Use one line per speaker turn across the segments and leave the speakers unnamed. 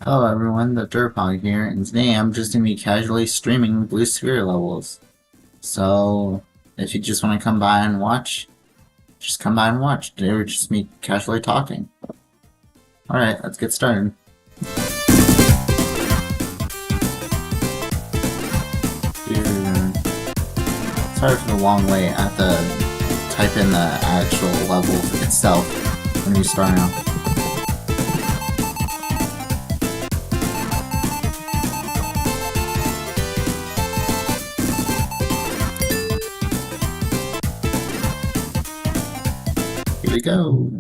Hello everyone, the TheDerpHog here, and today I'm just going to be casually streaming Blue Sphere levels. So, if you just want to come by and watch, just come by and watch. Today we're just me casually talking. Alright, let's get started. Sorry for the long wait. I have to type in the actual level itself when you start out. Here we go.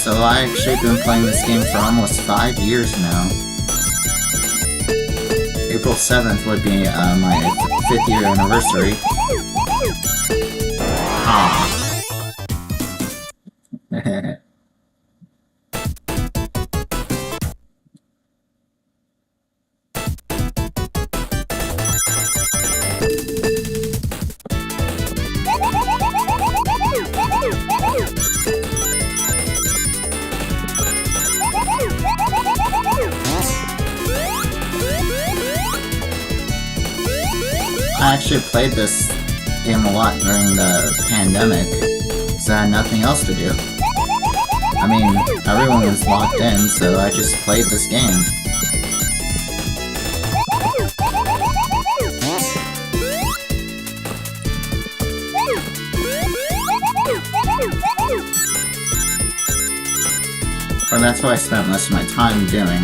So I actually been playing this game for almost 5 years now. April 7th would be my 5th year anniversary. Ah. I actually played this game a lot during the pandemic, because I had nothing else to do. I mean, everyone was locked in, so I just played this game. Or that's what I spent most of my time doing.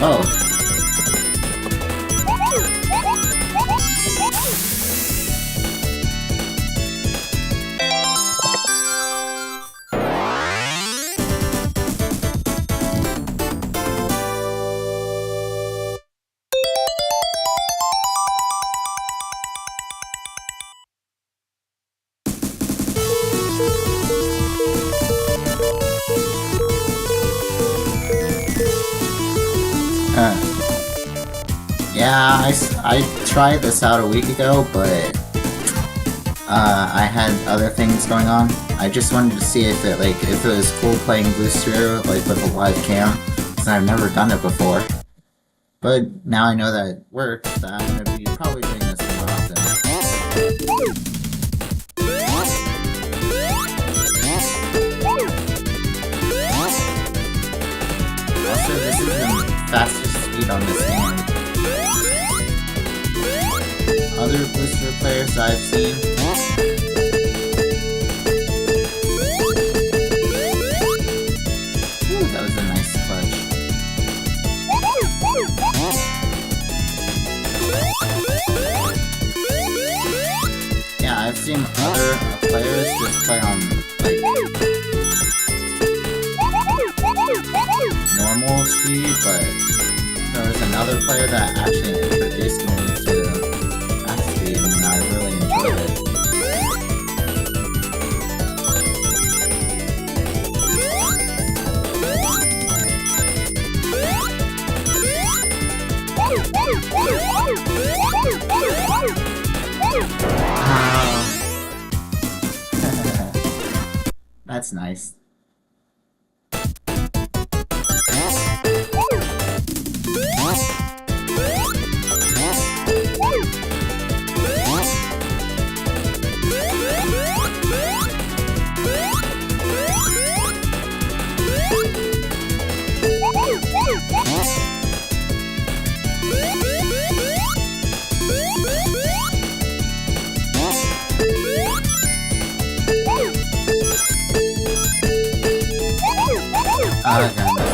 Oh. Yeah, I tried this out a week ago, but I had other things going on. I just wanted to see if it was cool playing Blue Sphere with a live cam, because I've never done it before. But now I know that it works, that I'm gonna be probably doing this more often. Also, this is the fastest speed on this game. Other Blue Sphere players I've seen. Ooh, that was a nice clutch. Yeah, I've seen other players just play on normal speed, but there was another player that actually introduced me to and I really enjoyed it. That's nice. I got this.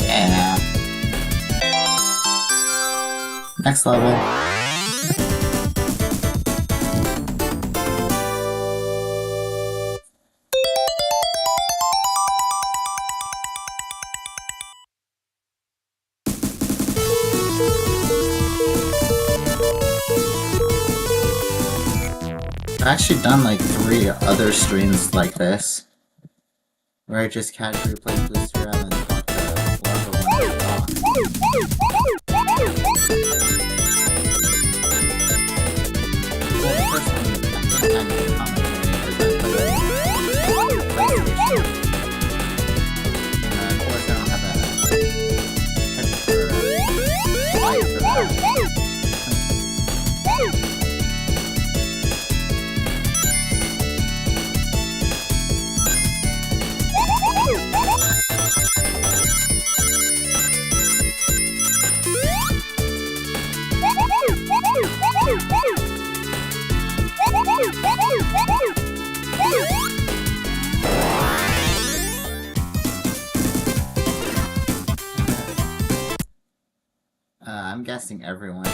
Yeah. Next level. I've actually done like 3 other streams like this, where I just casually play Booster and then talk to whoever wanted to talk. Well, the first one, I think I made a comment because I played on PlayStation. And of course I don't have a headset or a mic for that. I'm guessing everyone.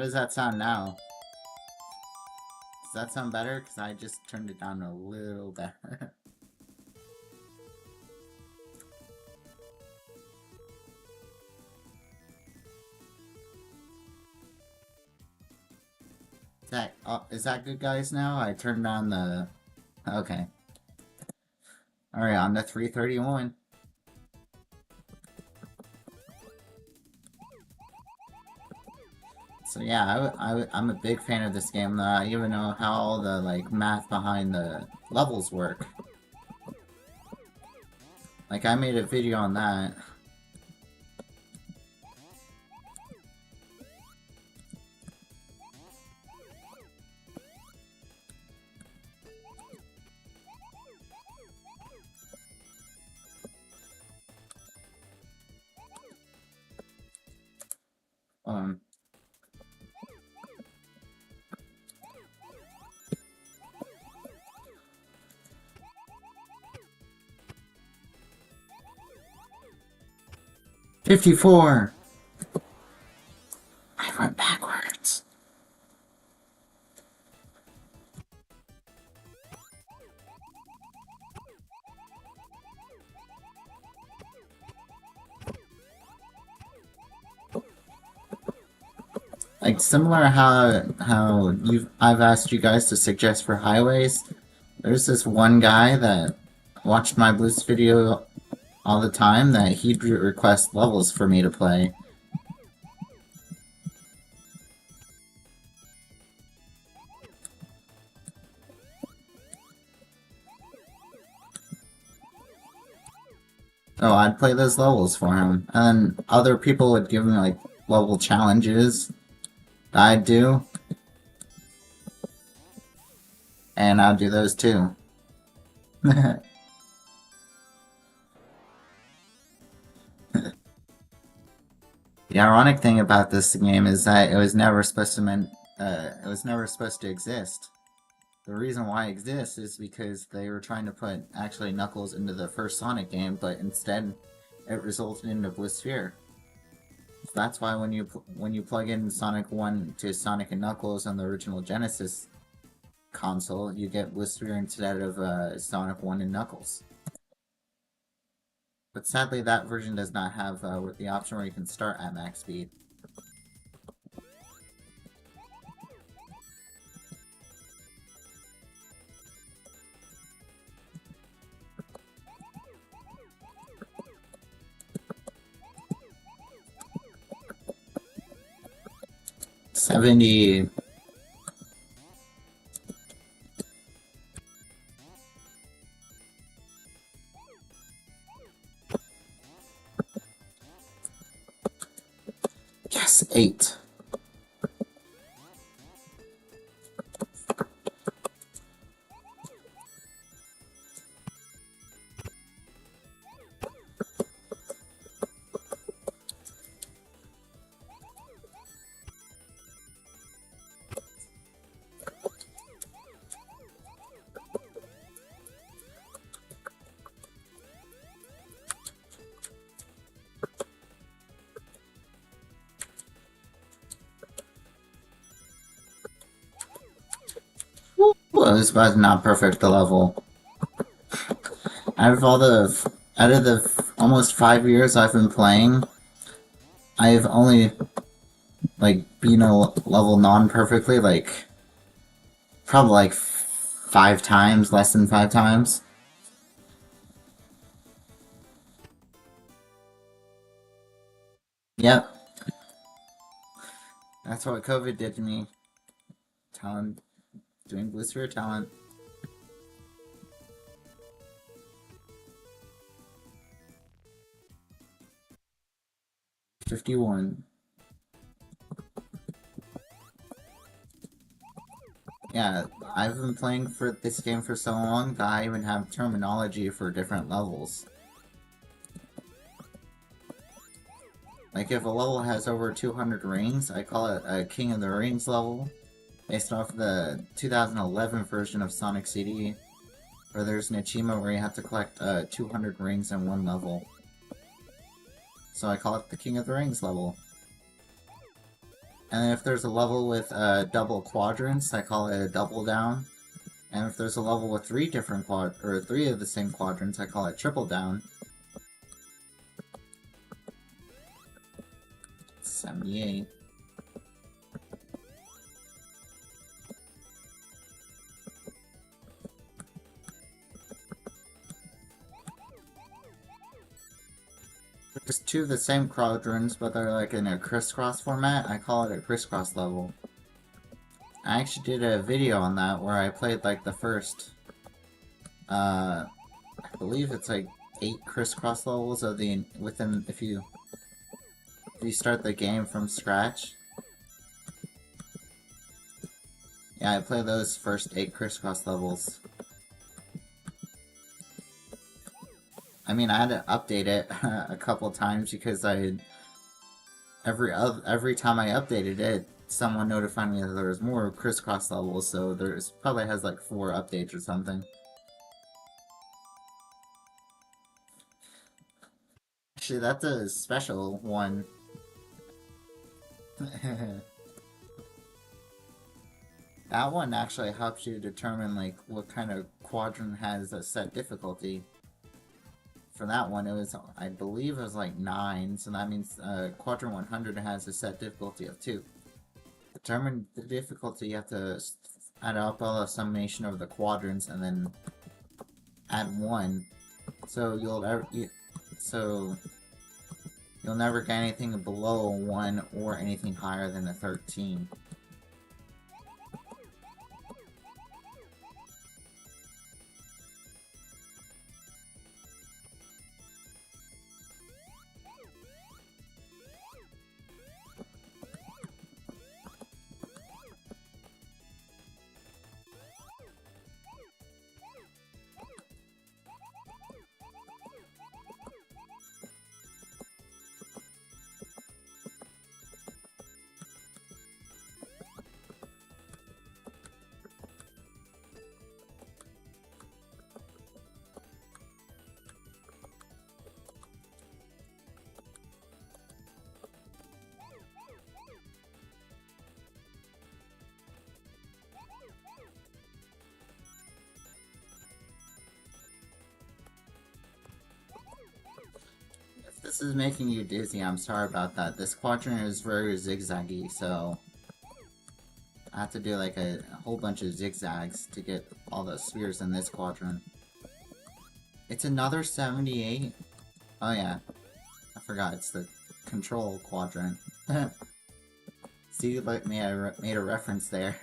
does that sound now? Does that sound better? Because I just turned it down a little better. Is that good, guys, now? I turned on the... Okay. Alright, on to 331. So yeah, I'm a big fan of this game. I even know how all the like math behind the levels work. Like I made a video on that. Um, $54! I went backwards. Like similar how I've asked you guys to suggest for highways. There's this one guy that watched my Blues video all the time that he'd request levels for me to play. Oh, I'd play those levels for him. And other people would give me like level challenges that I'd do. And I'd do those too. The ironic thing about this game is that it was never supposed to exist. The reason why it exists is because they were trying to put actually Knuckles into the first Sonic game, but instead it resulted in a Blisssphere. So that's why when you plug in Sonic 1 to Sonic and Knuckles on the original Genesis console, you get Blisssphere instead of Sonic 1 and Knuckles. But sadly, that version does not have the option where you can start at max speed. $70. Yes, 8. Well, this was not perfect, the level. Out of the almost 5 years I've been playing, I've only, like, beaten a level non-perfectly, like, probably like 5 times, less than 5 times. Yep. That's what COVID did to me. Talent. Doing Blisssphere talent. $51. Yeah, I've been playing for this game for so long that I even have terminology for different levels. Like if a level has over 200 rings, I call it a King of the Rings level, based off the 2011 version of Sonic CD, where there's an achievement where you have to collect 200 rings in one level. So I call it the King of the Rings level. And if there's a level with double quadrants, I call it a double down. And if there's a level with three different three of the same quadrants, I call it triple down. 78. There's two of the same quadrants, but they're like in a crisscross format. I call it a crisscross level. I actually did a video on that where I played like the first, I believe it's like 8 crisscross levels of the if you start the game from scratch. Yeah, I played those first 8 crisscross levels. I mean, I had to update it a couple times because every time I updated it, someone notified me that there was more crisscross levels, so there's probably has like 4 updates or something. Actually, that's a special one. That one actually helps you determine like what kind of quadrant has a set difficulty. For that one, it was, I believe it was like 9, so that means quadrant 100 has a set difficulty of 2. Determine the difficulty, you have to add up all the summation of the quadrants and then add 1. So you'll never get anything below a 1 or anything higher than a 13. If this is making you dizzy, I'm sorry about that. This quadrant is very zigzaggy, so I have to do like a whole bunch of zigzags to get all the spheres in this quadrant. It's another 78? Oh yeah, I forgot, it's the control quadrant. See, like I made a reference there.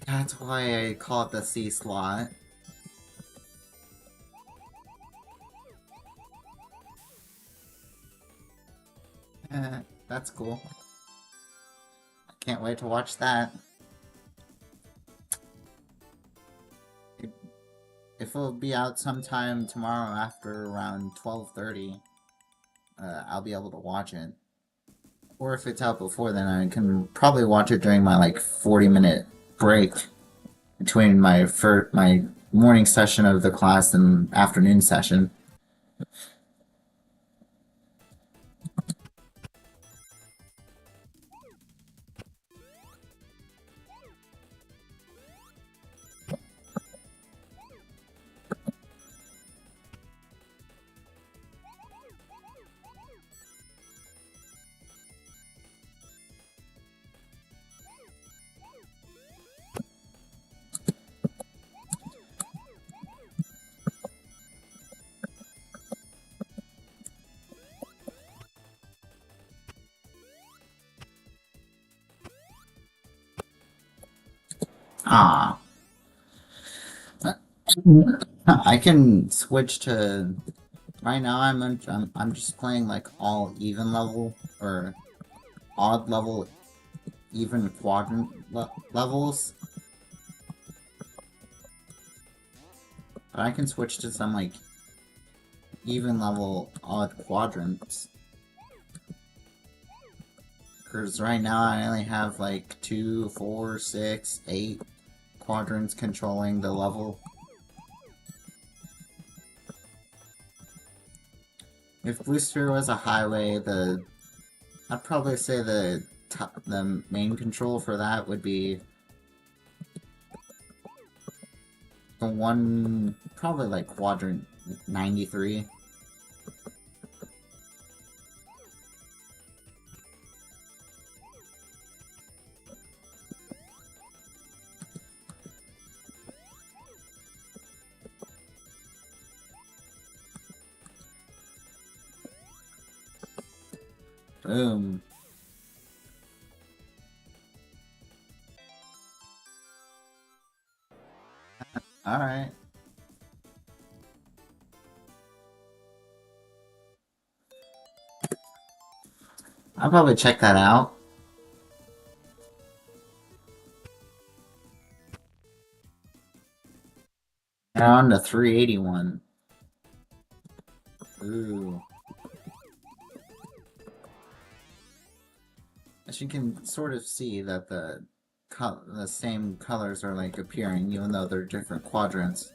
That's why I call it the C slot. That's cool. I can't wait to watch that. If it'll be out sometime tomorrow after around 12:30, I'll be able to watch it. Or if it's out before then, I can probably watch it during my like 40-minute break between my morning session of the class and afternoon session. Ah, I can switch to. Right now, I'm just playing like all even level or odd level, even quadrant levels. But I can switch to some like even level odd quadrants. Because right now I only have like 2, 4, 6, 8 quadrants controlling the level. If Blue Sphere was a highway, I'd probably say the main control for that would be the one, probably like quadrant 93. Boom. Alright. I'll probably check that out. Now on to 381. Ooh. As you can sort of see that the same colors are like appearing, even though they're different quadrants.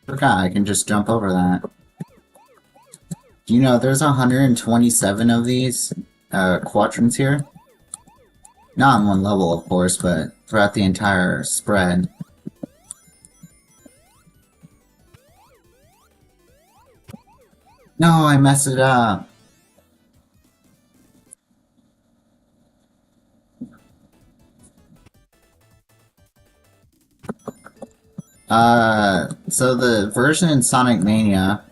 Forgot I can just jump over that. Do you know there's 127 of these quadrants here? Not on one level, of course, but throughout the entire spread. No, I messed it up. So the version in Sonic Mania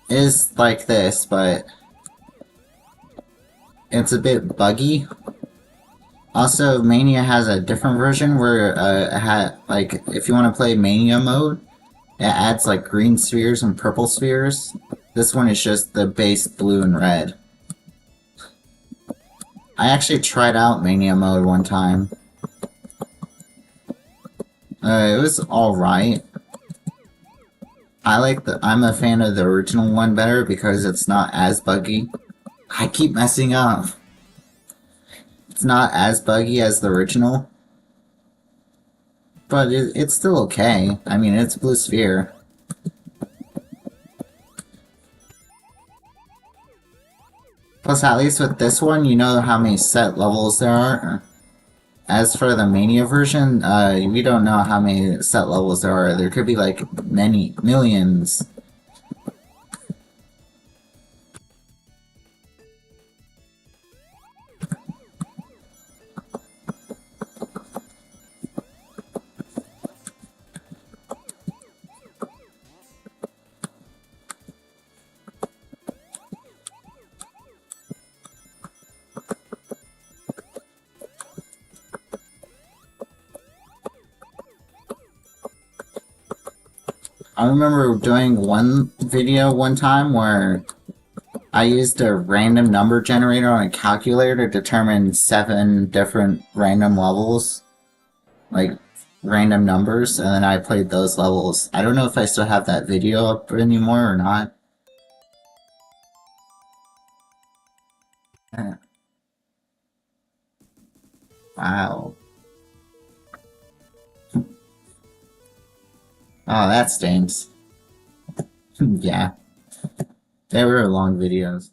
is like this, but it's a bit buggy. Also, Mania has a different version where if you want to play Mania mode, it adds like green spheres and purple spheres. This one is just the base blue and red. I actually tried out Mania mode one time. It was alright. I'm a fan of the original one better because it's not as buggy. I keep messing up. It's not as buggy as the original. But it's still okay. I mean, it's Blue Sphere. Plus, at least with this one, you know how many set levels there are. As for the Mania version, we don't know how many set levels there are. There could be like many millions. I remember doing one video one time where I used a random number generator on a calculator to determine 7 different random levels. Like, random numbers, and then I played those levels. I don't know if I still have that video up anymore or not. Wow. Oh, that stinks. Yeah. They were long videos.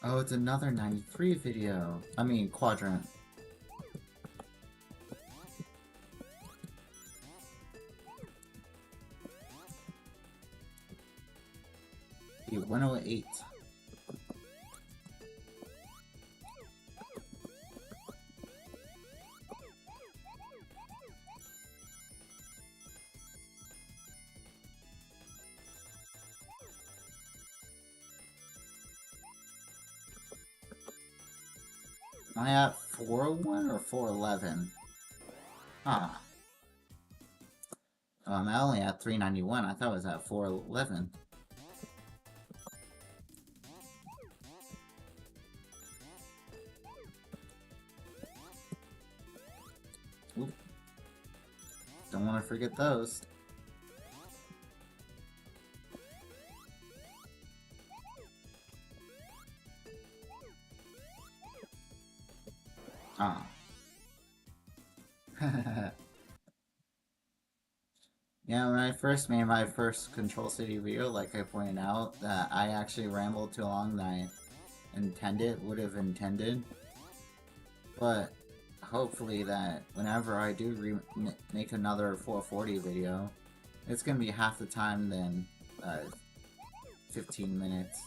Oh, it's another 93 video. I mean, quadrant. Yeah, 108. Am I at 401 or 411? Huh. I'm only at 391. I thought it was at 411. Oop. Don't want to forget those. Ah. Yeah, when I first made my first Control City video, like I pointed out, that I actually rambled too long than I would have intended. But hopefully that whenever I do make another 440 video, it's gonna be half the time than 15 minutes.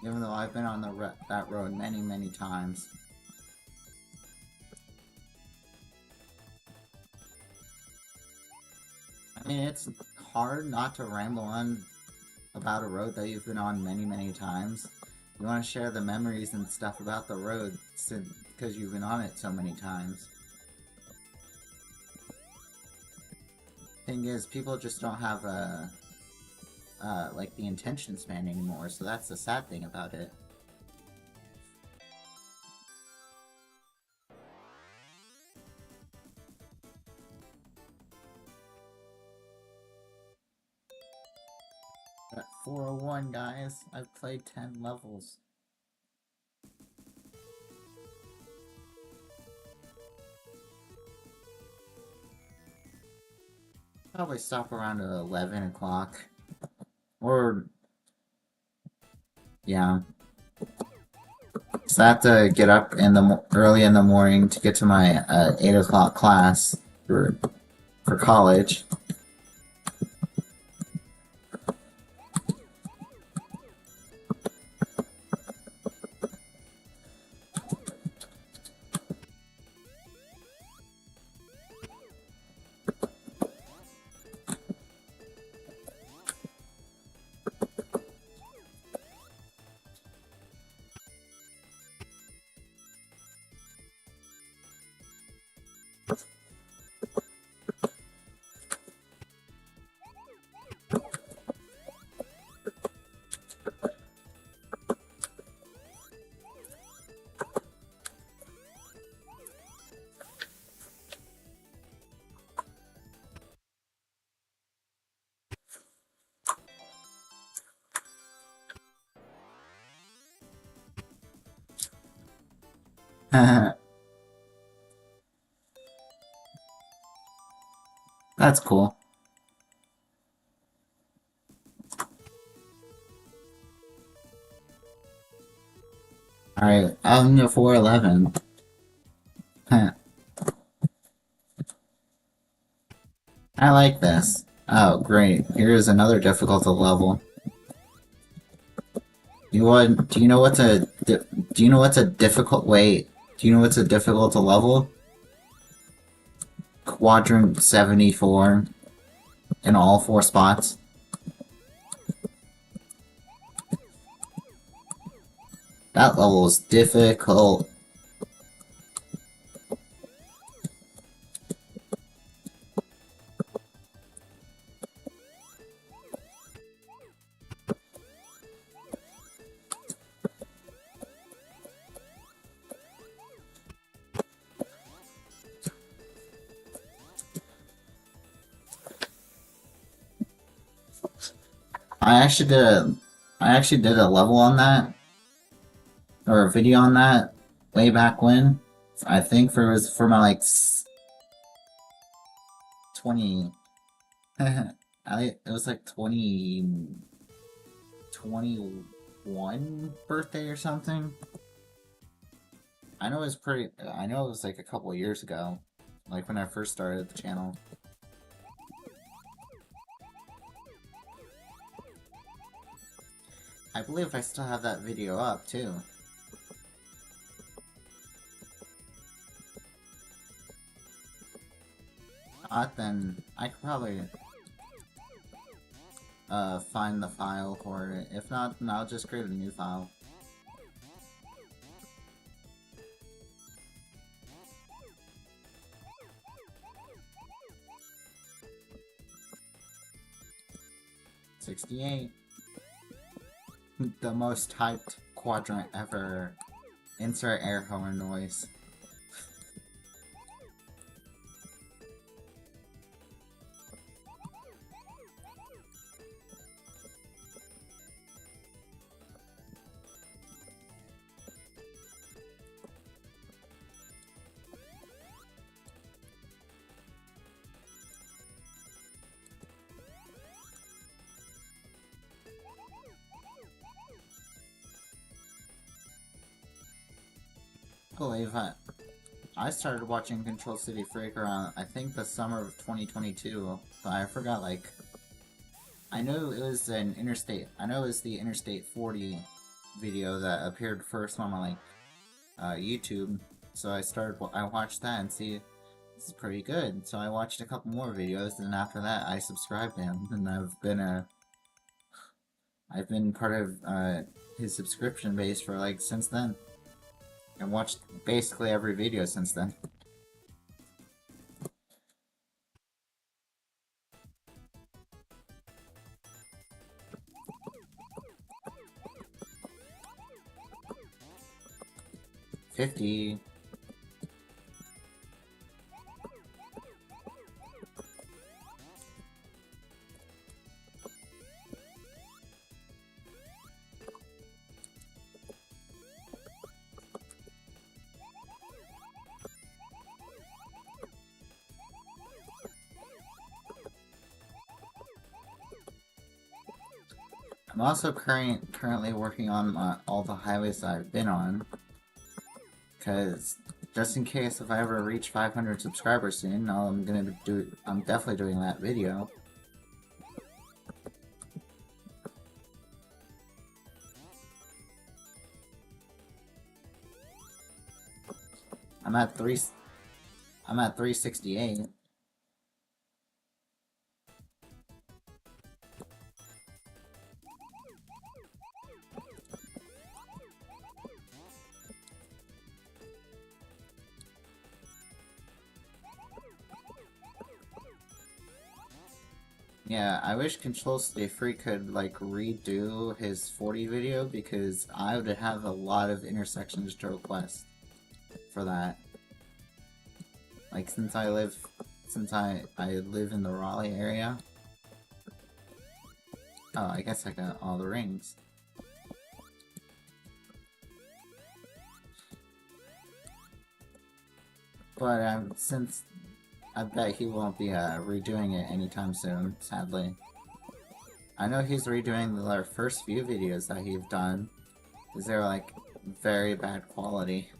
Even though I've been on that road many, many times. I mean, it's hard not to ramble on about a road that you've been on many, many times. You want to share the memories and stuff about the road because you've been on it so many times. Thing is, people just don't have like the attention span anymore, so that's the sad thing about it. At 401, guys, I've played 10 levels. Probably stop around 11 o'clock. Or, yeah. So I have to get up early in the morning to get to my 8 o'clock class for college. That's cool. Alright, I'm the 411. I like this. Oh, great. Here's another difficult level. Do you know what's a difficult wait? Do you know what's a difficult level? Quadrant 74 in all 4 spots. That level is difficult. I actually did a level on that, or a video on that, way back when. I think it was for my, like, 20... it was like 20... 21 birthday or something. I know it was like a couple of years ago, like when I first started the channel. I believe I still have that video up too. Then I could probably find the file for it. If not, then I'll just create a new file. $68. The most hyped quadrant ever. Insert air horn noise. I believe I started watching Control City Freak around, I think, the summer of 2022, but I forgot, like, I know it was the Interstate 40 video that appeared first on my, like, YouTube, so I watched that and see, it's pretty good, so I watched a couple more videos, and after that, I subscribed to him, and I've been part of, his subscription base for, like, since then. And watched basically every video since then. $50. I'm also currently working on all the highways that I've been on, because just in case if I ever reach 500 subscribers soon, I'm definitely doing that video. I'm at 368. Yeah, I wish Control Stay Free could, like, redo his 40 video, because I would have a lot of intersections to request for that. Like, since I live in the Raleigh area. Oh, I guess I got all the rings. But, since I bet he won't be redoing it anytime soon, sadly. I know he's redoing the first few videos that he's done, because they're like very bad quality.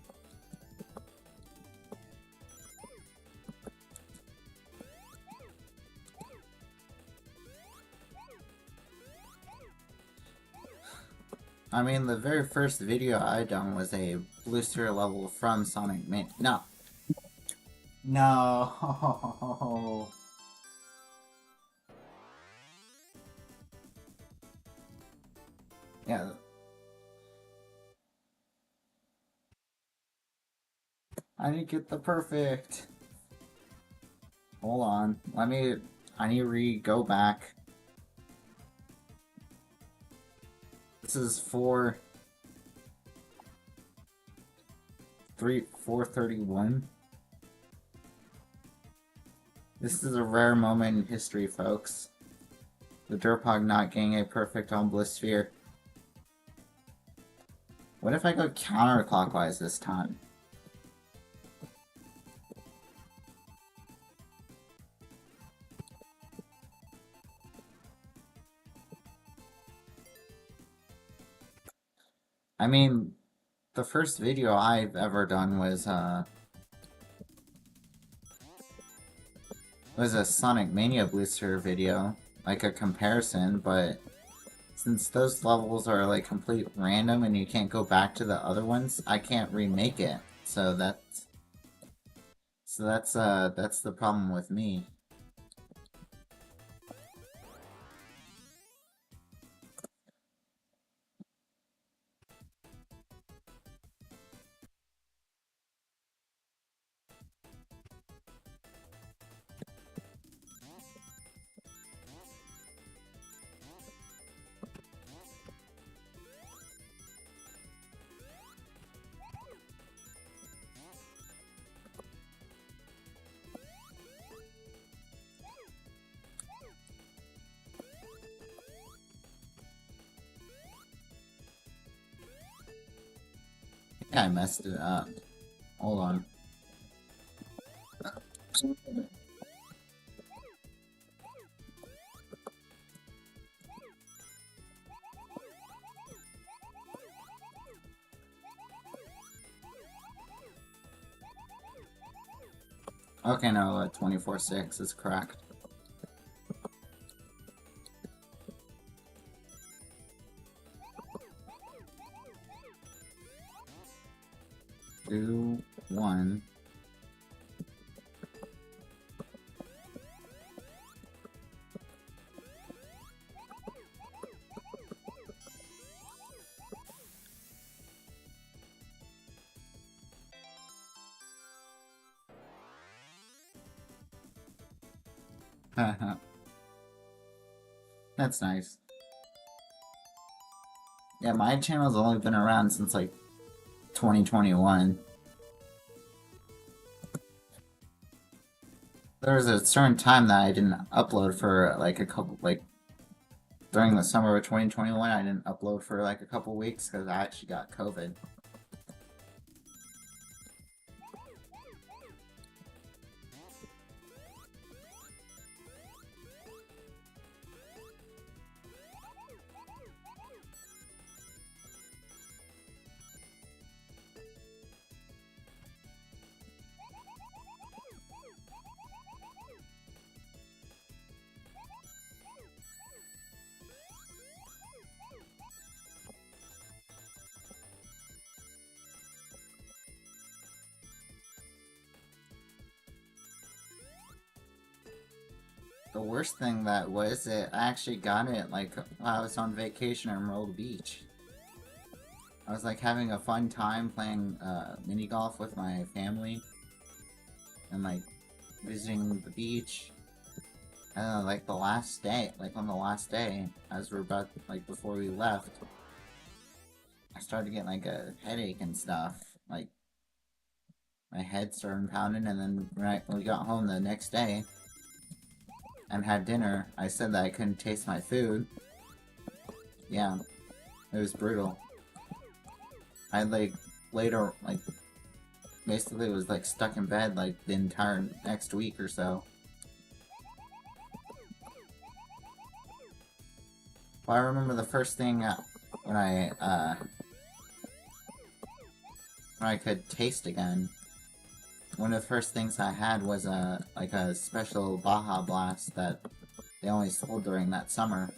I mean, the very first video I done was a Blue Sphere level from Sonic Mania. No. No. Yeah. I need to get the perfect. Hold on. I need to go back. This is 431. This is a rare moment in history, folks. The TheDerpHog not getting a perfect on Blissphere. What if I go counterclockwise this time? I mean, the first video I've ever done was a Sonic Mania Booster video, like a comparison, but since those levels are like complete random and you can't go back to the other ones, I can't remake it. So that's the problem with me. I think I messed it up. Hold on. Okay, no, 24-6 is correct. Two, one. That's nice. Yeah, my channel's only been around since like 2021. There was a certain time that I didn't upload for like a couple, like during the summer of 2021, I didn't upload for like a couple weeks because I actually got COVID. The worst thing that was it, I actually got it like while I was on vacation in Myrtle Beach. I was like having a fun time playing mini golf with my family and like visiting the beach. Like the last day, like on the last day, as we're about like before we left, I started getting like a headache and stuff. Like my head started pounding, and then when we got home the next day and had dinner, I said that I couldn't taste my food. Yeah, it was brutal. I like later like basically was like stuck in bed like the entire next week or so. Well, I remember the first thing when I could taste again. One of the first things I had was like a special Baja Blast that they only sold during that summer.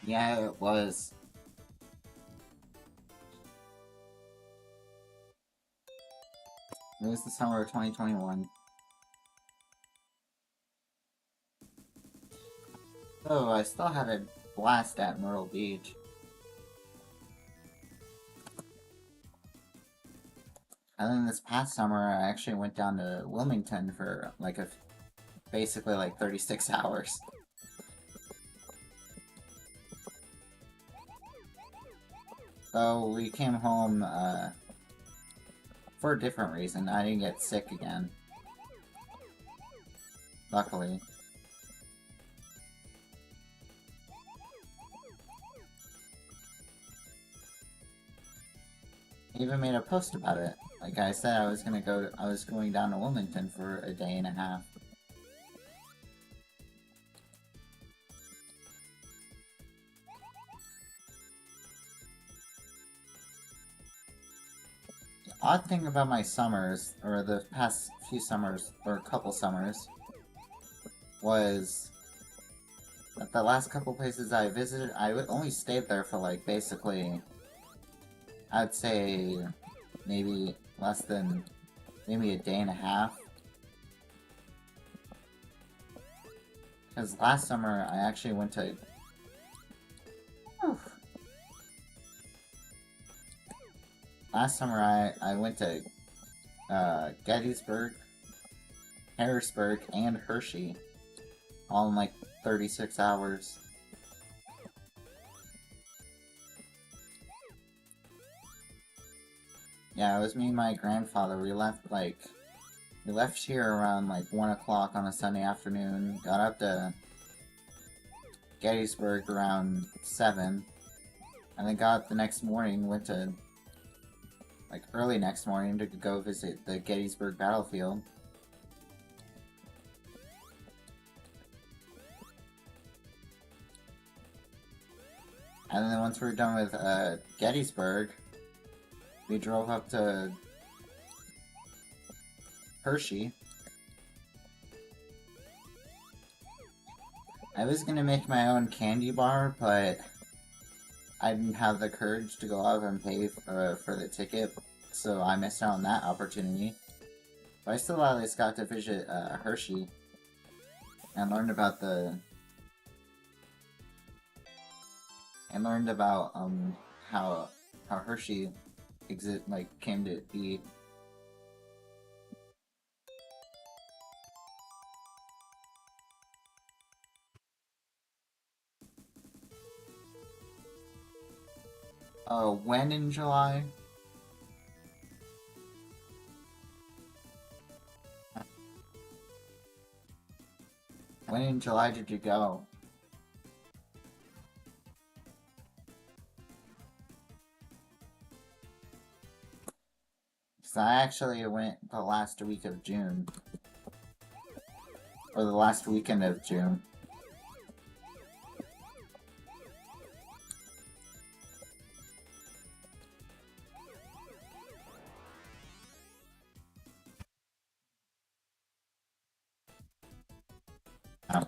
Yeah, it was. It was the summer of 2021. So I still had a blast at Myrtle Beach. And then this past summer, I actually went down to Wilmington for like basically like 36 hours. So we came home for a different reason. I didn't get sick again, luckily. I even made a post about it. Like I said, I was going down to Wilmington for a day and a half. The odd thing about my summers, or the past few summers, or a couple summers, was that the last couple places I visited, I only stayed there for like basically, I'd say maybe less than maybe a day and a half. Because last summer I actually went to. Last summer I went to Gettysburg, Harrisburg, and Hershey, all in like 36 hours. Yeah, it was me and my grandfather. We left here around like 1 o'clock on a Sunday afternoon, got up to Gettysburg around 7, and then got up the next morning, went to, like, early next morning to go visit the Gettysburg battlefield. And then once we were done with Gettysburg, we drove up to Hershey. I was gonna make my own candy bar, but I didn't have the courage to go up and pay for the ticket, so I missed out on that opportunity. But I still at least got to visit Hershey and learned about how Hershey came to be. When in July? When in July did you go? Because I actually went the last week of June. Or the last weekend of June. Oh.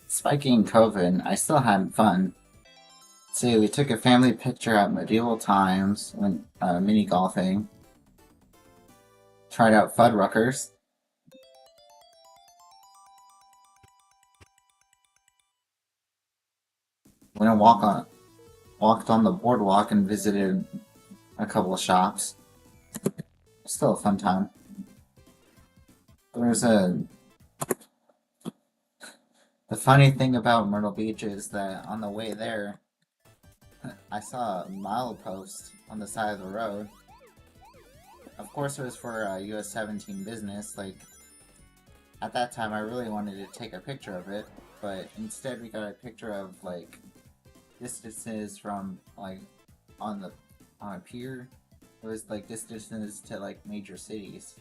Spiking COVID, I still had fun. See, we took a family picture at medieval times, went mini golfing, tried out Fuddruckers. Went and walked on the boardwalk and visited a couple of shops. Still a fun time. There's a The funny thing about Myrtle Beach is that on the way there, I saw a milepost on the side of the road. Of course, it was for US 17 business. Like, at that time, I really wanted to take a picture of it, but instead we got a picture of, like, distances from, like, on the on a pier. It was like this distance to like major cities.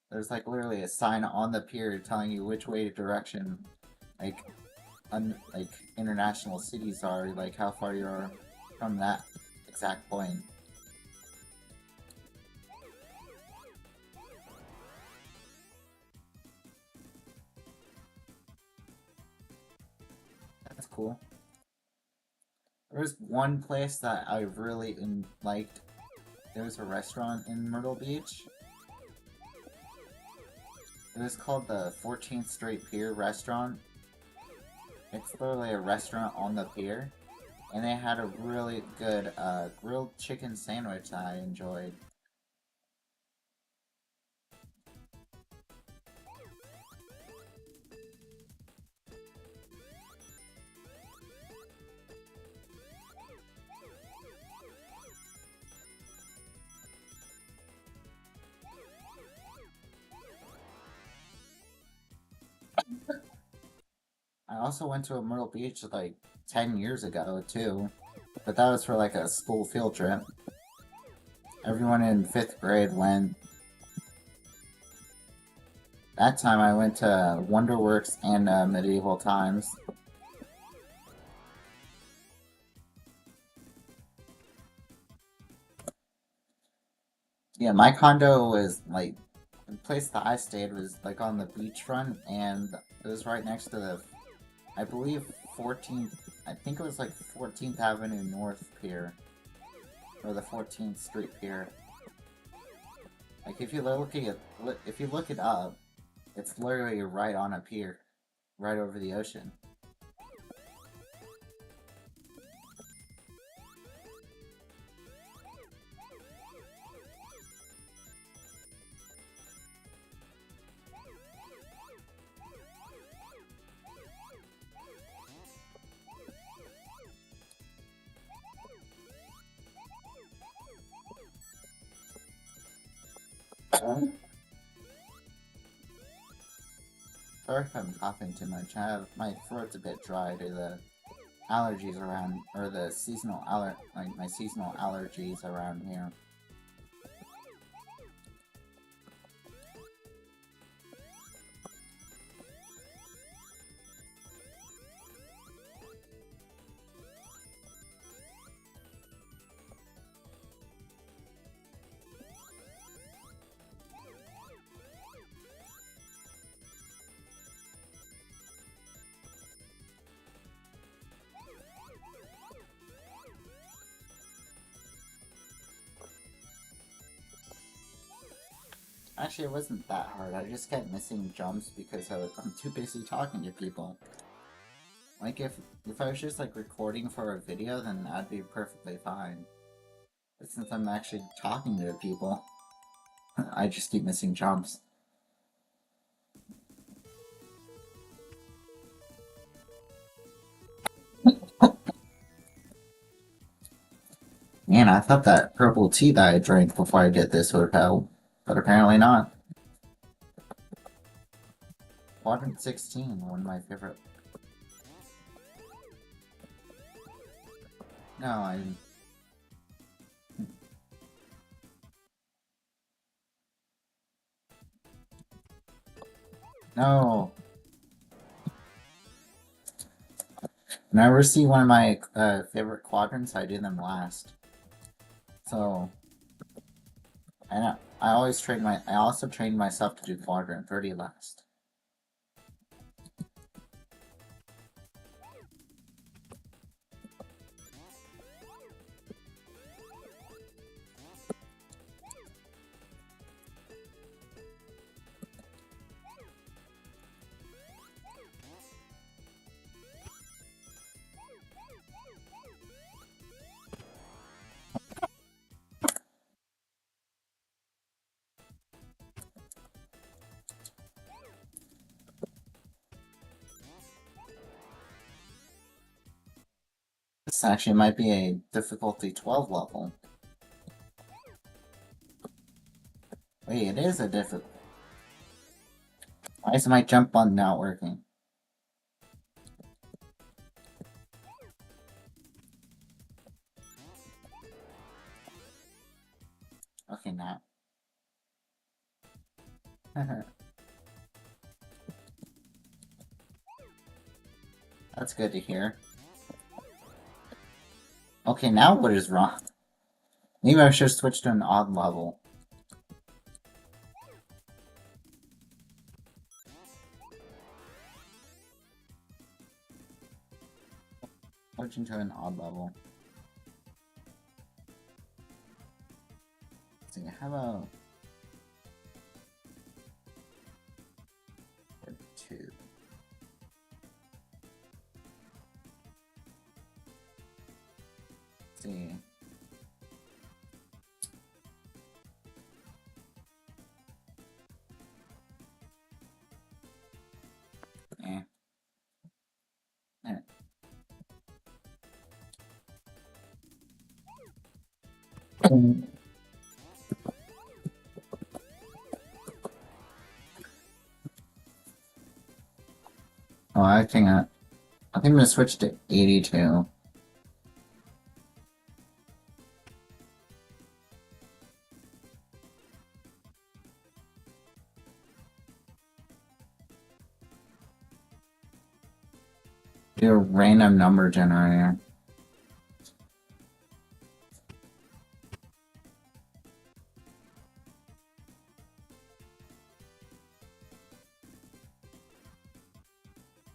There's like literally a sign on the pier telling you which way direction, like, like international cities are, like how far you are from that exact point. That's cool. There was one place that I really liked. There was a restaurant in Myrtle Beach. It was called the 14th Street Pier Restaurant. It's literally a restaurant on the pier, and they had a really good grilled chicken sandwich that I enjoyed. I also went to a Myrtle Beach like 10 years ago too, but that was for like a school field trip. Everyone in 5th grade went. That time I went to Wonderworks and Medieval Times. Yeah, my condo was like the place that I stayed was like on the beachfront, and it was right next to the, I believe, 14th. I think it was like 14th Avenue North Pier, or the 14th Street Pier. Like if you look it up, it's literally right on a pier, right over the ocean. Sorry if I'm coughing too much. My throat's a bit dry due to the allergies around, or the like my seasonal allergies around here. Actually, it wasn't that hard. I just kept missing jumps because I'm too busy talking to people. Like if I was just like recording for a video, then that'd be perfectly fine. But since I'm actually talking to people, I just keep missing jumps. Man, I thought that purple tea that I drank before I did this would help, but apparently not. Quadrant 16, one of my favorite. No, I. No. Whenever I see one of my favorite quadrants, I do them last. So, and I also trained myself to do quadrant 30 last. This actually might be a difficulty 12 level. Wait, it is a difficult. Why is my jump button not working? Okay, now. That's good to hear. Okay, now what is wrong? Maybe I should switch to an odd level. Switch into an odd level. Let's see, how about... 2. Let's see. Eh. Eh. Oh, I think I'm gonna switch to 82. Do a random number generator.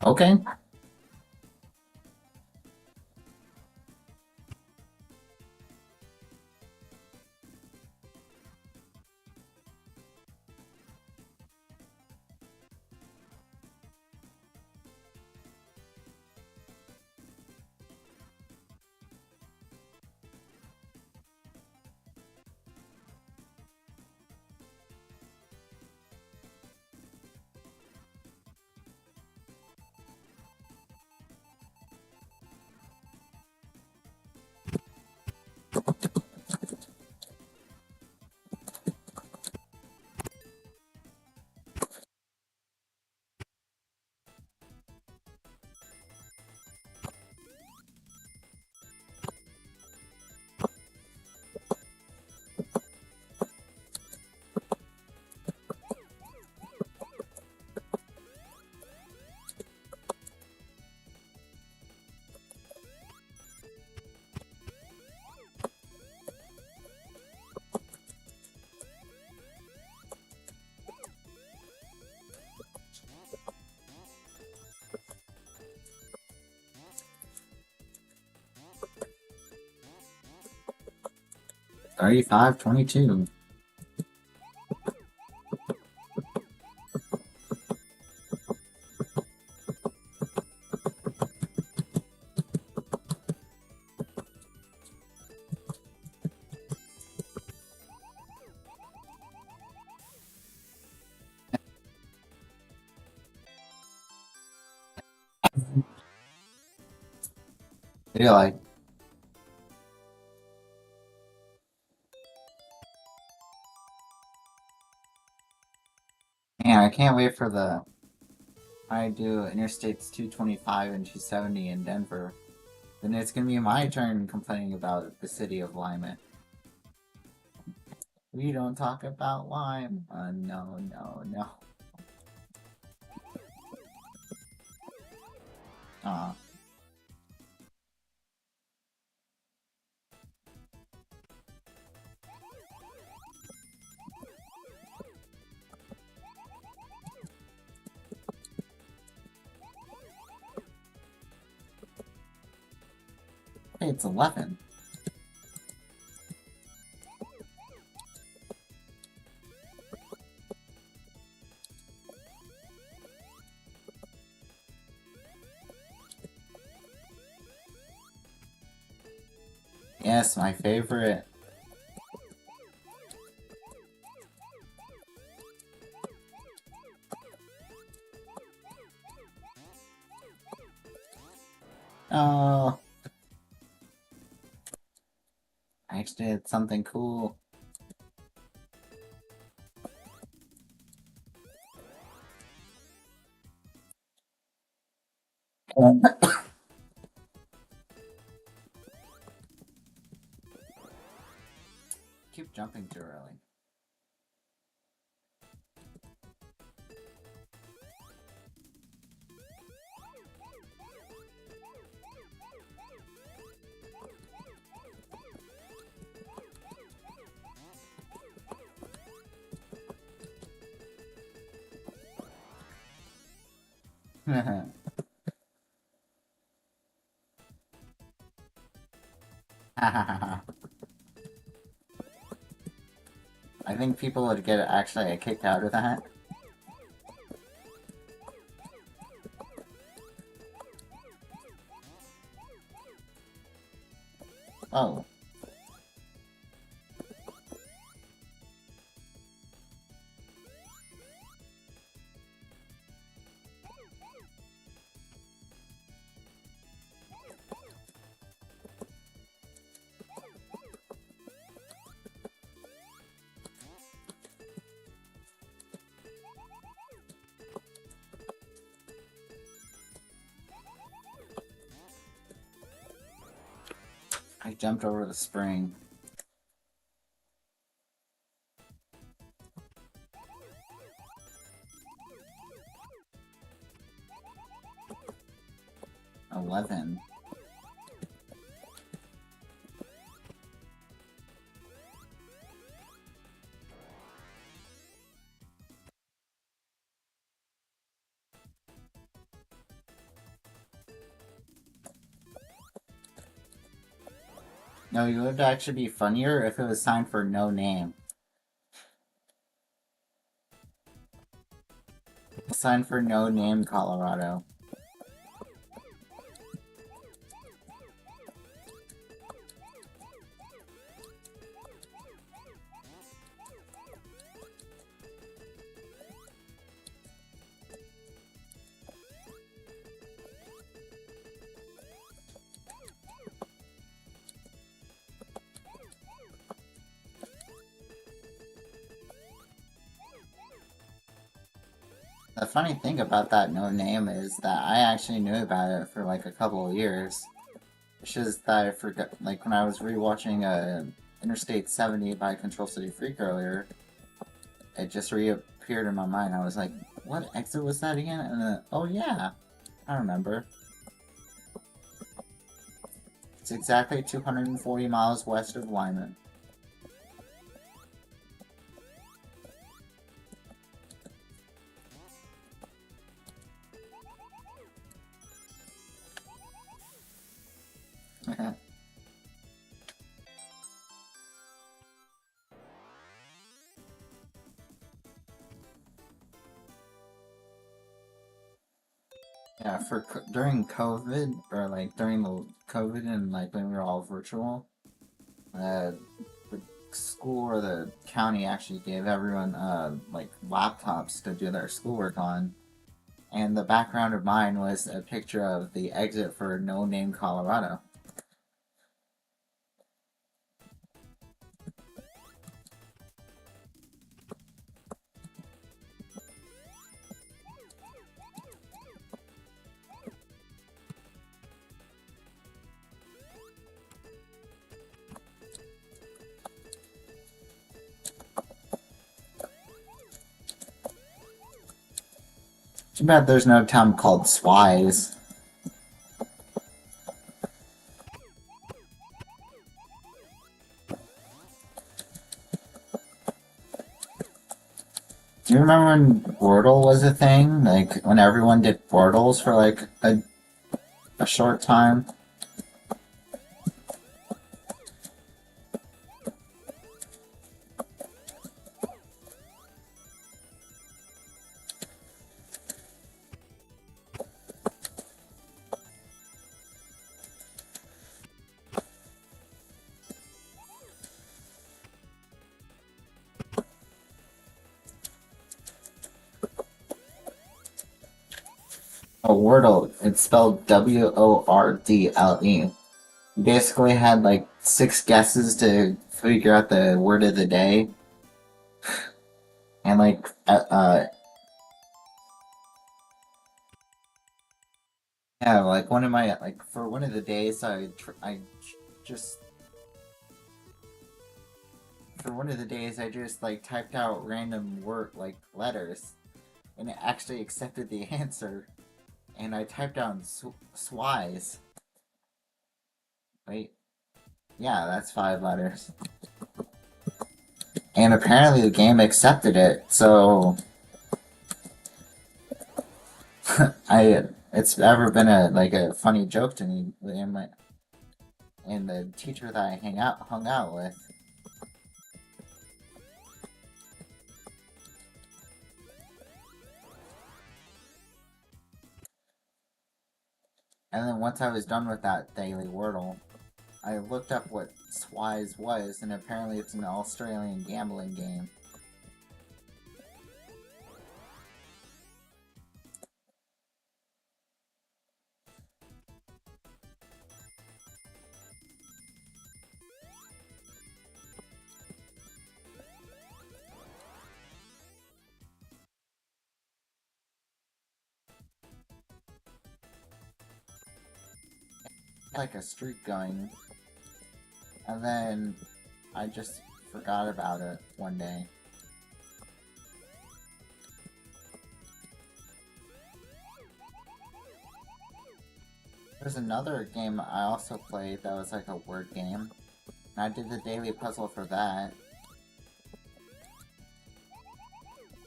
Okay. $35, $22. Really? Man, I can't wait for the... I do Interstates 225 and 270 in Denver. Then it's gonna be my turn complaining about the city of Lima. We don't talk about Lime. No, no, no. Aw. Hey, it's 11. Yes, my favorite. Oh, I actually did something cool. Keep jumping. jumping too early. I think people would get actually kicked out of that. Oh. I jumped over the spring. $11. No, it would actually be funnier if it was signed for no name. Signed for no name, Colorado. The funny thing about that no name is that I actually knew about it for like a couple of years. It's just that I forgot, like when I was rewatching Interstate 70 by Control City Freak earlier, it just reappeared in my mind. I was like, what exit was that again? And then, oh yeah, I remember. It's exactly 240 miles west of Lyman. Yeah, during COVID, or like during the COVID and like when we were all virtual, the school or the county actually gave everyone like laptops to do their schoolwork on, and the background of mine was a picture of the exit for No Name, Colorado. Too bad there's no town called Swise. Do you remember when Wordle was a thing? Like when everyone did Wordles for like a short time? Oh, Wordle. It's spelled Wordle. You basically had like 6 guesses to figure out the word of the day, and like yeah, like one of my like for one of the days I just for one of the days, I just like typed out random word like letters, and it actually accepted the answer. And I typed down swise. Wait, yeah, that's 5 letters. And apparently the game accepted it, so it's ever been a funny joke to me and the teacher that I hung out with. And then once I was done with that daily Wordle, I looked up what Swise was, and apparently it's an Australian gambling game. Like a streak going, and then I just forgot about it one day. There's another game I also played that was like a word game, and I did the daily puzzle for that.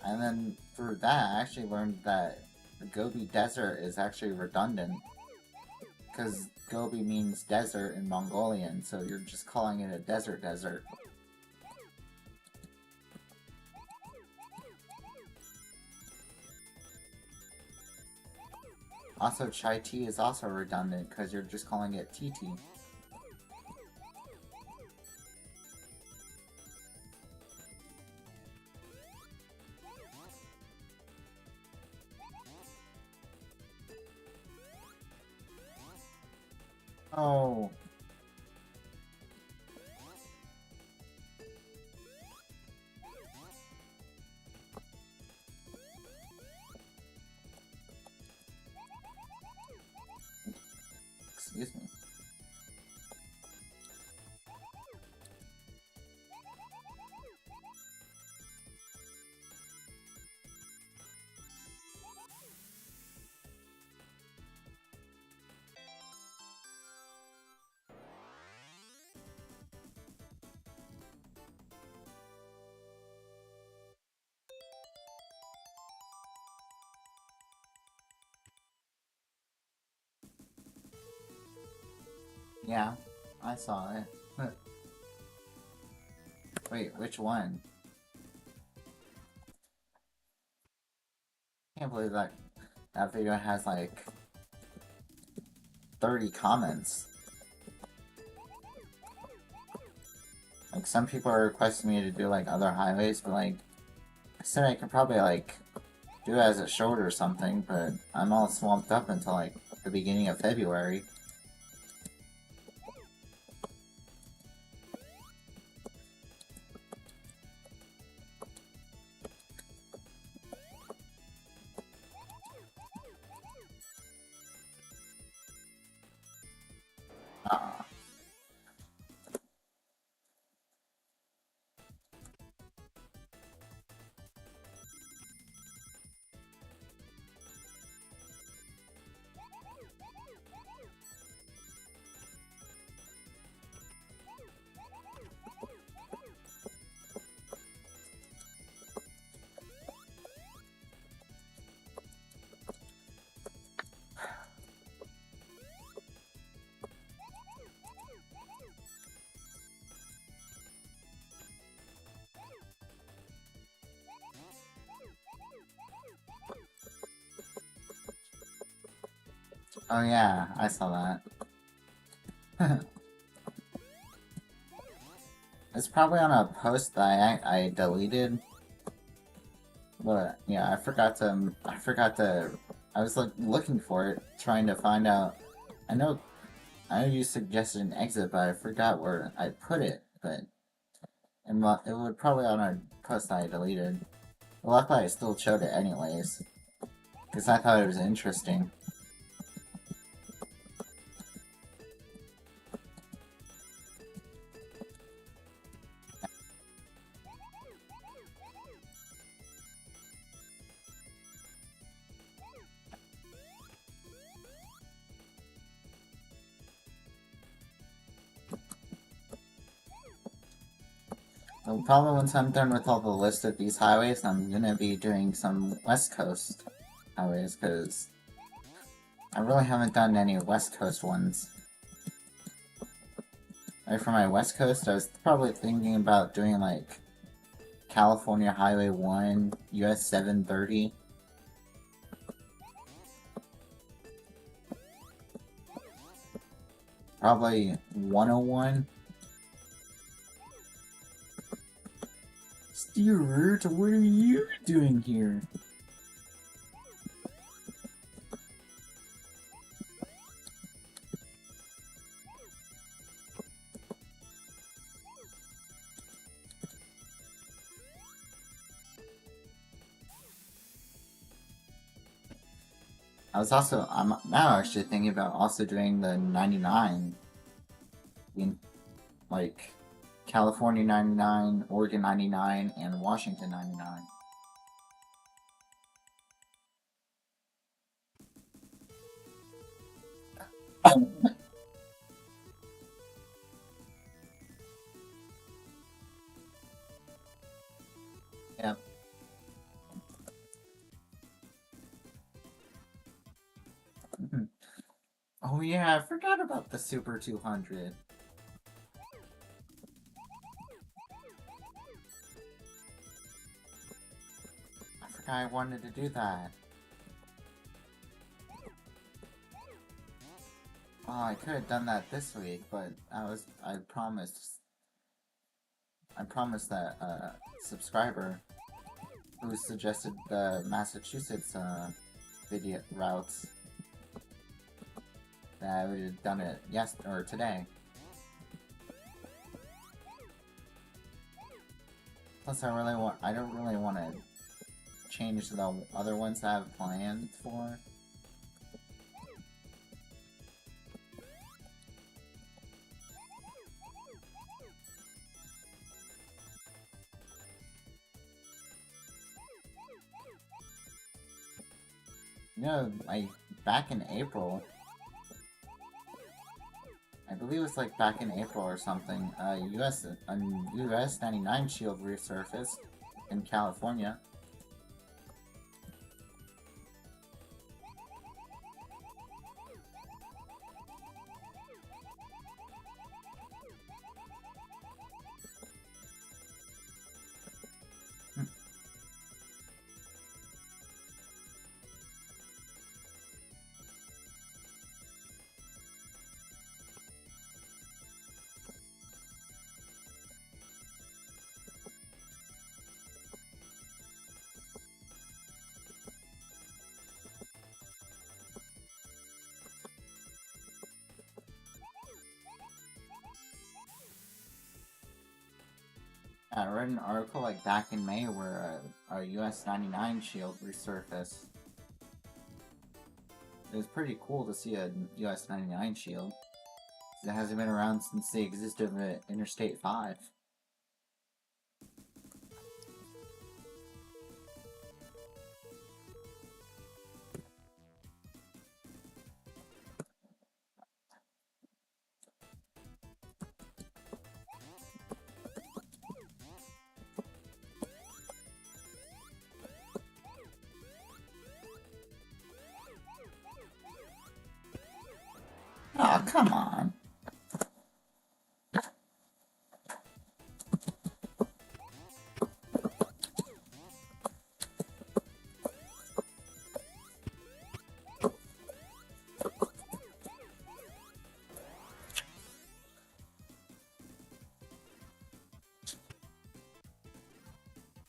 And then through that, I actually learned that the Gobi Desert is actually redundant, because Gobi means desert in Mongolian, so you're just calling it a desert. Also, chai tea is also redundant, because you're just calling it tea tea. Oh. Excuse me. Yeah, I saw it. Wait, which one? I can't believe that video has like 30 comments. Like, some people are requesting me to do like other highways, but like I said, I could probably like do it as a short or something, but I'm all swamped up until like the beginning of February. Uh, oh yeah, I saw that. It's probably on a post that I deleted. But yeah, I forgot to. I was like looking for it, trying to find out. I know you suggested an exit, but I forgot where I put it. But it would probably on a post I deleted. Luckily, I still showed it anyways, because I thought it was interesting. So probably once I'm done with all the list of these highways, I'm gonna be doing some West Coast highways, because I really haven't done any West Coast ones. Like for my West Coast, I was probably thinking about doing like California Highway 1, US 730. Probably 101. Stuart, what are you doing here? I'm now actually thinking about also doing the 99. In, like, California 99, Oregon 99, and Washington 99. Yep. Oh yeah, I forgot about the Super 200. I forgot I wanted to do that. Oh, I could have done that this week, but I promised that subscriber who suggested the Massachusetts video routes that I would have done it today. Plus, I don't really want to change the other ones that I have planned for. You know, like, back in April, I believe it was like back in April or something, a US 99 shield resurfaced in California. I read an article like back in May where a US 99 shield resurfaced. It was pretty cool to see a US 99 shield. It hasn't been around since they existed in Interstate 5. Oh, come on.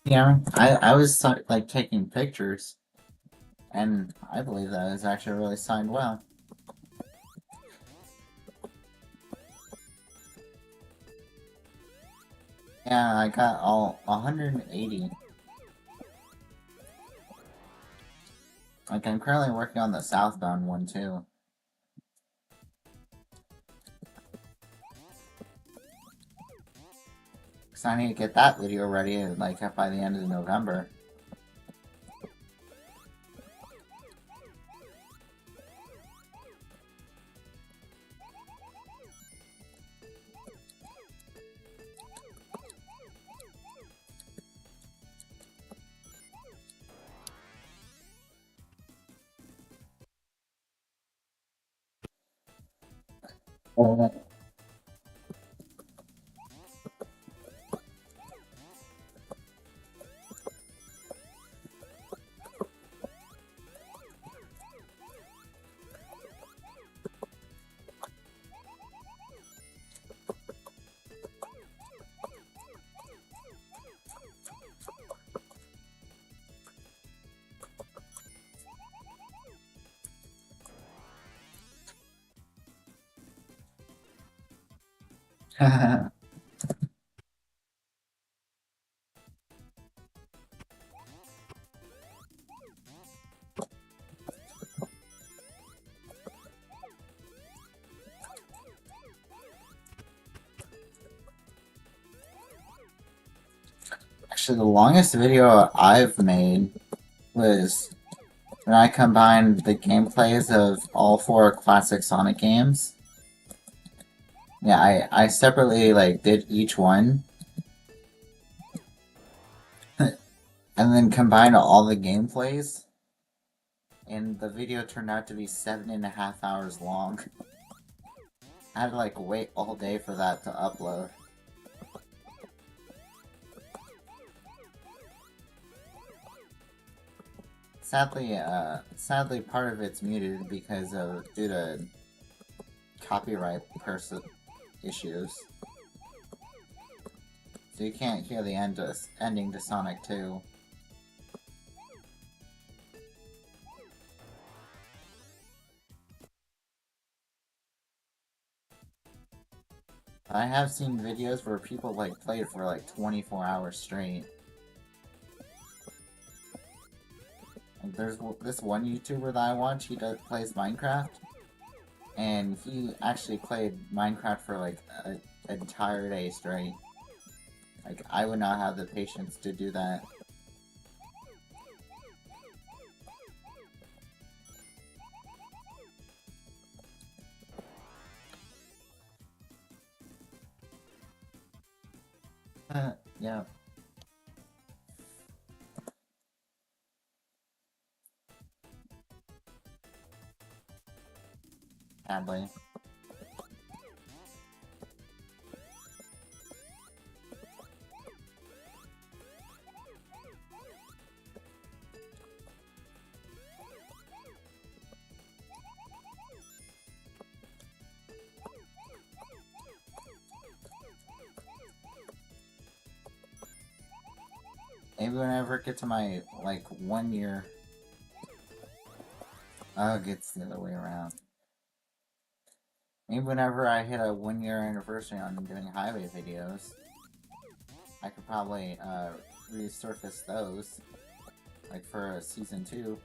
Yeah, I was like taking pictures, and I believe that was actually really signed well. Yeah, I got all 180. Like, I'm currently working on the southbound one too. Cause I need to get that video ready, like, by the end of November. Actually, the longest video I've made was when I combined the gameplays of all four classic Sonic games. Yeah, I separately like did each one and then combined all the gameplays, and the video turned out to be 7.5 hours long. I had to like wait all day for that to upload. Sadly, part of it's muted because of due to copyright issues. So you can't hear the ending to Sonic 2. I have seen videos where people like played for like 24 hours straight. Like, there's this one YouTuber that I watch, he plays Minecraft, and he actually played Minecraft for like an entire day straight. Like, I would not have the patience to do that. Yeah. Sadly. Maybe whenever it gets to my, like, 1 year... Oh, it gets the other way around. Maybe whenever I hit a 1 year anniversary on doing highway videos, I could probably, resurface those. Like, for season 2.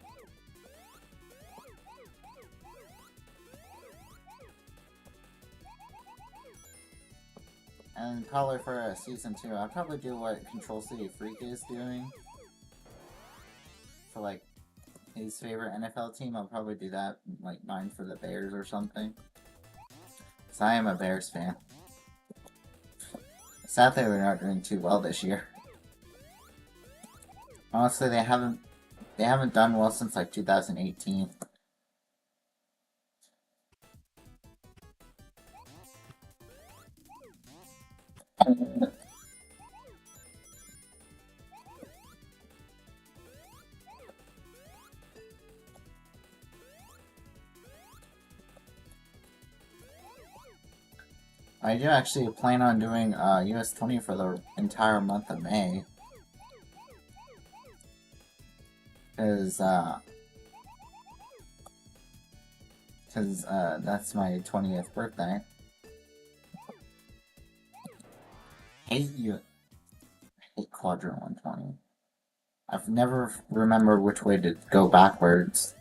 And probably for season 2, I'll probably do what Control City Freak is doing. For, like, his favorite NFL team, I'll probably do that, like, mine for the Bears or something. Because I am a Bears fan. Sadly, they're not doing too well this year. Honestly, they haven't done well since, like, 2018. I do actually plan on doing US 20 for the entire month of May. Because that's my 20th birthday. I hate Quadrant 120. I've never remembered which way to go backwards.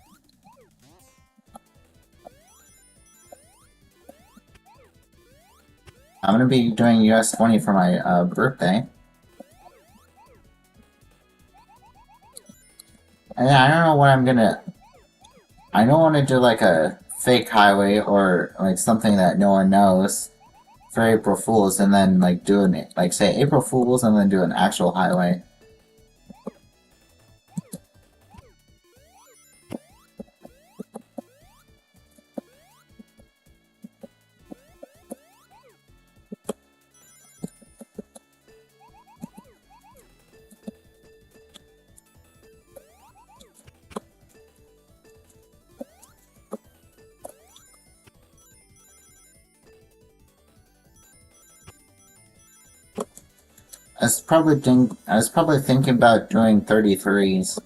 I'm gonna be doing US 20 for my birthday. And I don't know what I'm gonna... I don't want to do like a fake highway or like something that no one knows for April Fools and then like doing it, like say April Fools and then do an actual highway. I was probably thinking about doing 33s.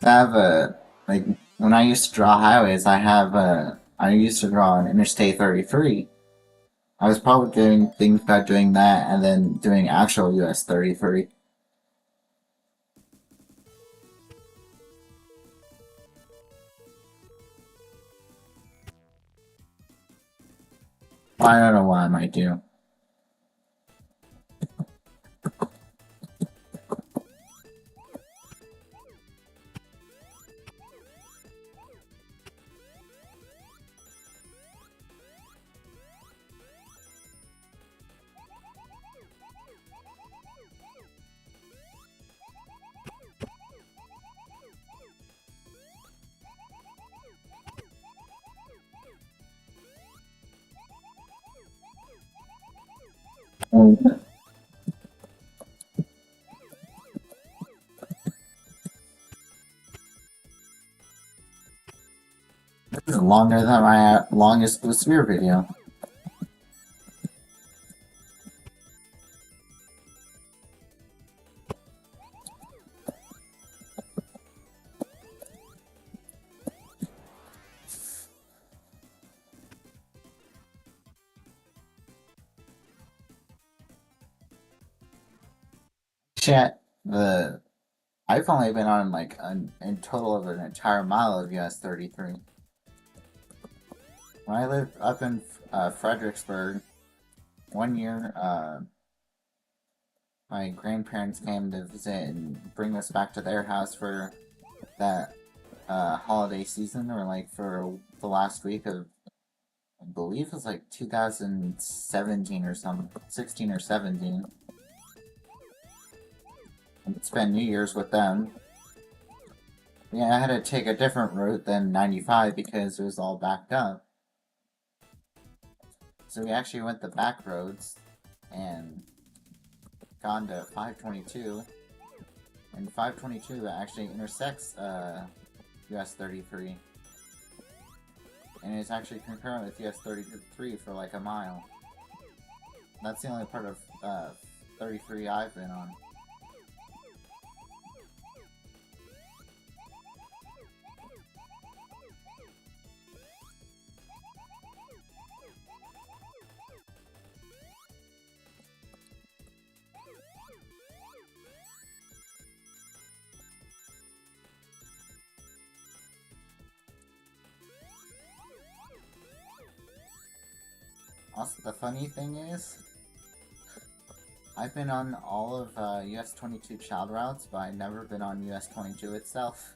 I have a like when I used to draw highways, I used to draw an Interstate 33. I was probably doing thinking about doing that and then doing actual US 33. I don't know what I might do. This is longer than my longest Blue Sphere video. Chat, the I've only been on like in total of an entire mile of US 33. When I lived up in Fredericksburg, one year, my grandparents came to visit and bring us back to their house for that holiday season, or like for the last week of, I believe it was like 2017 or something, 16 or 17. And spend New Year's with them. Yeah, I had to take a different route than 95 because it was all backed up. So we actually went the back roads and gone to 522. And 522 actually intersects US 33. And it's actually concurrent with US 33 for like a mile. That's the only part of 33 I've been on. Also, the funny thing is, I've been on all of US 22 child routes, but I've never been on US 22 itself.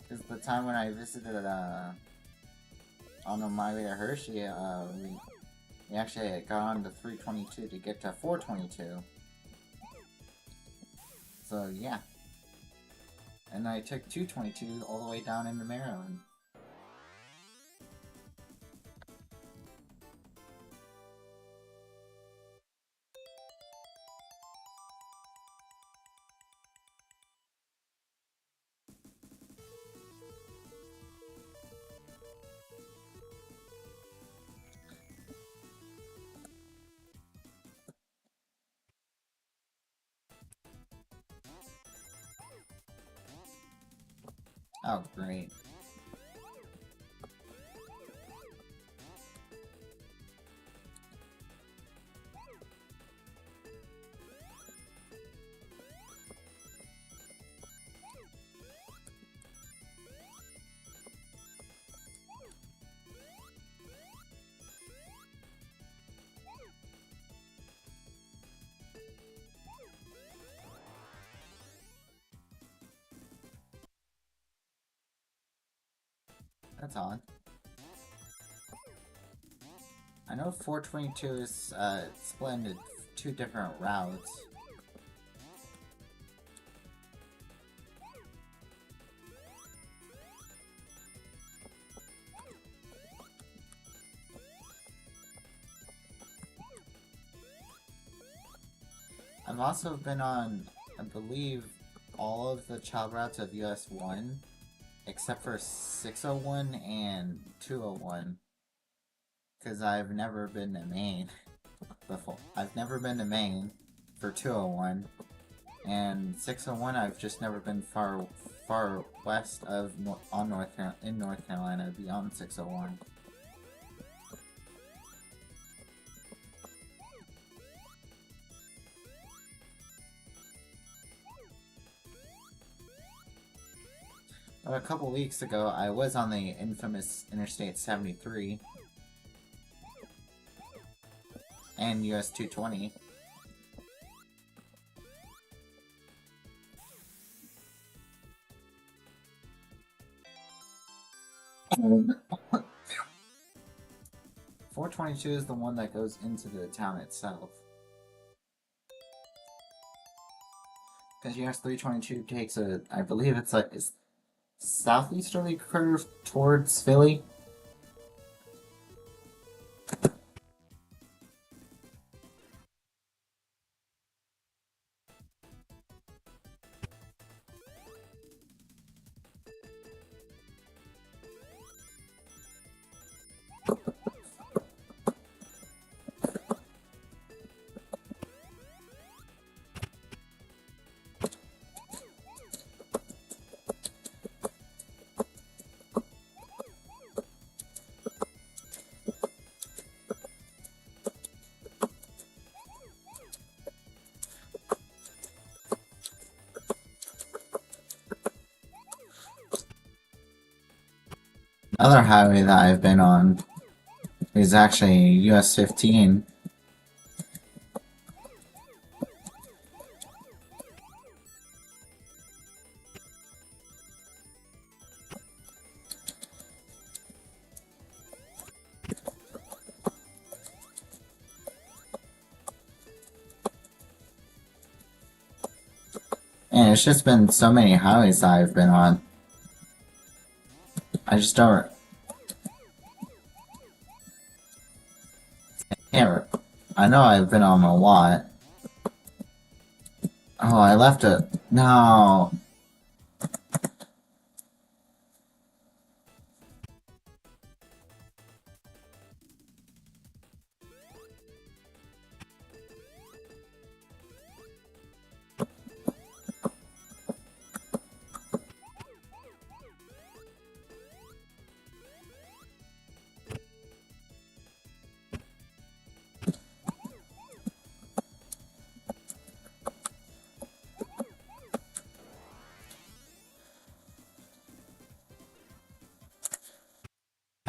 Because the time when I visited on my way to Hershey, we actually got on to 322 to get to 422. So yeah. And I took 222 all the way down into Maryland. Oh, great. That's odd. I know 422 is split into two different routes. I've also been on, I believe, all of the child routes of US 1, except for 601 and 201, because I've never been to Maine before. I've never been to Maine for 201, and 601 I've just never been far west of in North Carolina beyond 601. A couple weeks ago, I was on the infamous Interstate 73 and US 220. 422 is the one that goes into the town itself. Because US 322 takes a, I believe it's like a southeasterly curve towards Philly. Another highway that I've been on is actually US 15. And it's just been so many highways that I've been on. I just don't. Yeah, I know I've been on a lot. Oh, I left it. No.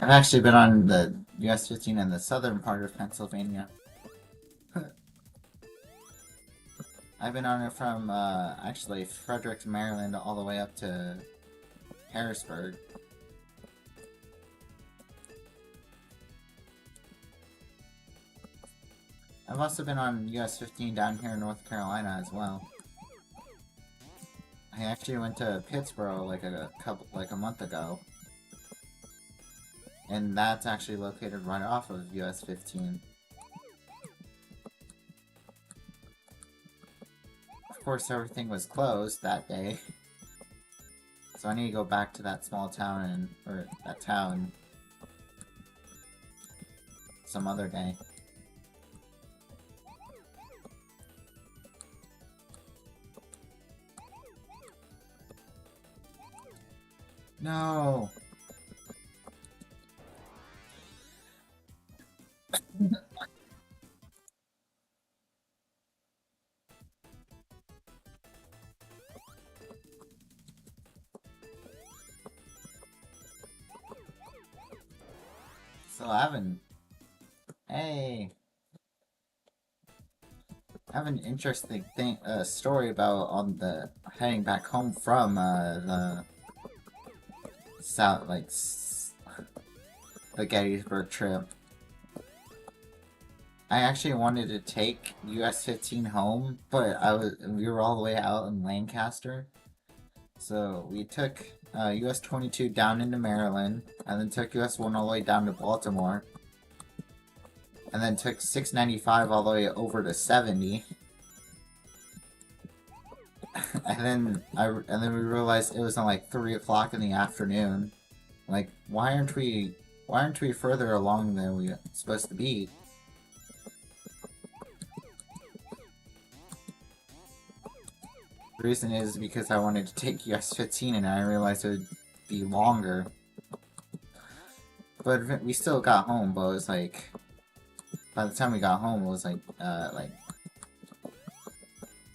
I've actually been on the US 15 in the southern part of Pennsylvania. I've been on it from, actually Frederick, Maryland, all the way up to Harrisburg. I've also been on US 15 down here in North Carolina as well. I actually went to Pittsburgh like a month ago. And that's actually located right off of US 15. Of course, everything was closed that day. So I need to go back to that small town or that town some other day. No! So I have an interesting story about on the heading back home from the south, like the Gettysburg trip. I actually wanted to take US 15 home, but we were all the way out in Lancaster, so we took US 22 down into Maryland, and then took US 1 all the way down to Baltimore, and then took 695 all the way over to 70. and then we realized it was on like 3 o'clock in the afternoon. Like, why aren't we further along than we supposed to be? The reason is because I wanted to take US-15 and I realized it would be longer. But we still got home, but it was like, by the time we got home, it was like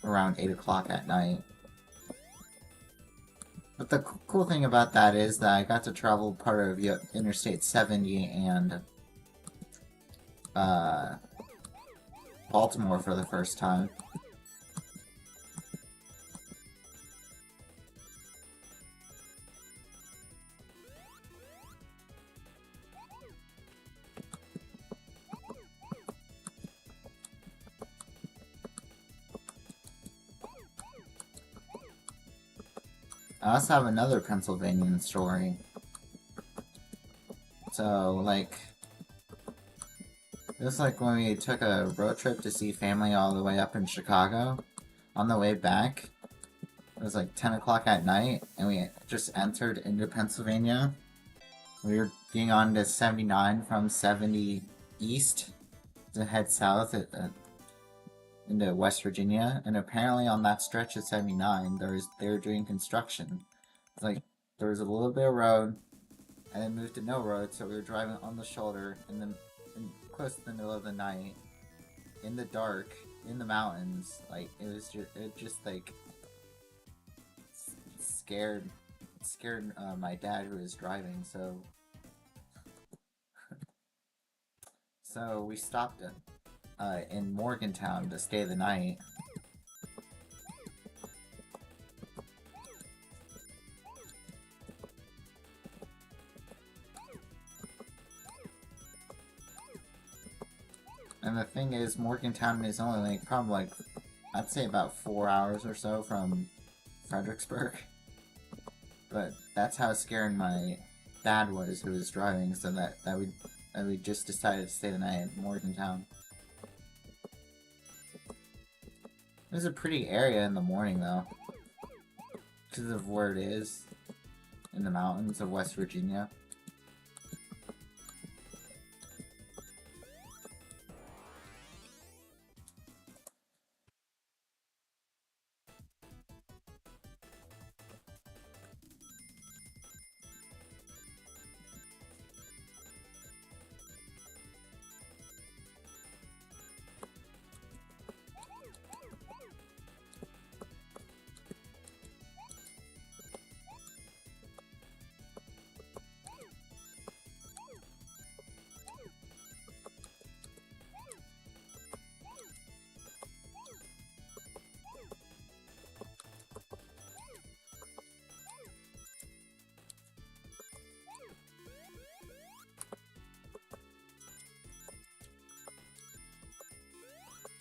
around 8 o'clock at night. But the cool thing about that is that I got to travel part of Interstate 70 and Baltimore for the first time. I also have another Pennsylvanian story. So, like, it was like when we took a road trip to see family all the way up in Chicago. On the way back, it was like 10 o'clock at night, and we just entered into Pennsylvania. We were being on to 79 from 70 east to head south into West Virginia, and apparently on that stretch of 79, they were doing construction. It's like there was a little bit of road, and then moved to no road, so we were driving on the shoulder, and then close to the middle of the night, in the dark, in the mountains. Like it just like scared my dad who was driving. So we stopped in Morgantown to stay the night. And the thing is, Morgantown is only like probably like I'd say about 4 hours or so from Fredericksburg. But that's how scared my dad was who was driving, so that we just decided to stay the night in Morgantown. It was a pretty area in the morning though, because of where it is in the mountains of West Virginia.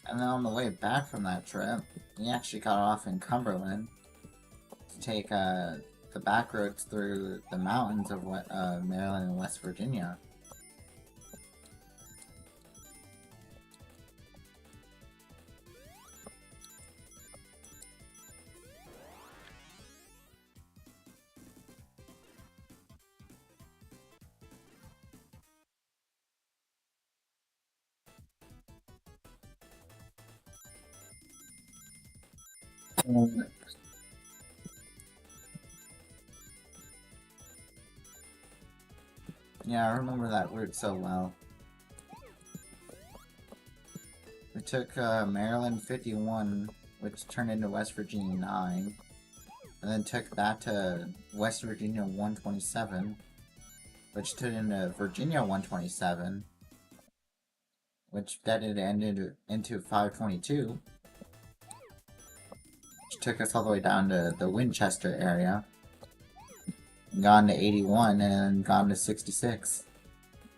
And then on the way back from that trip, we actually got off in Cumberland to take the back roads through the mountains of Maryland and West Virginia. Yeah, I remember that route so well. We took Maryland 51, which turned into West Virginia 9, and then took that to West Virginia 127, which turned into Virginia 127, which then it ended into 522, which took us all the way down to the Winchester area, gone to 81, and then gone to 66,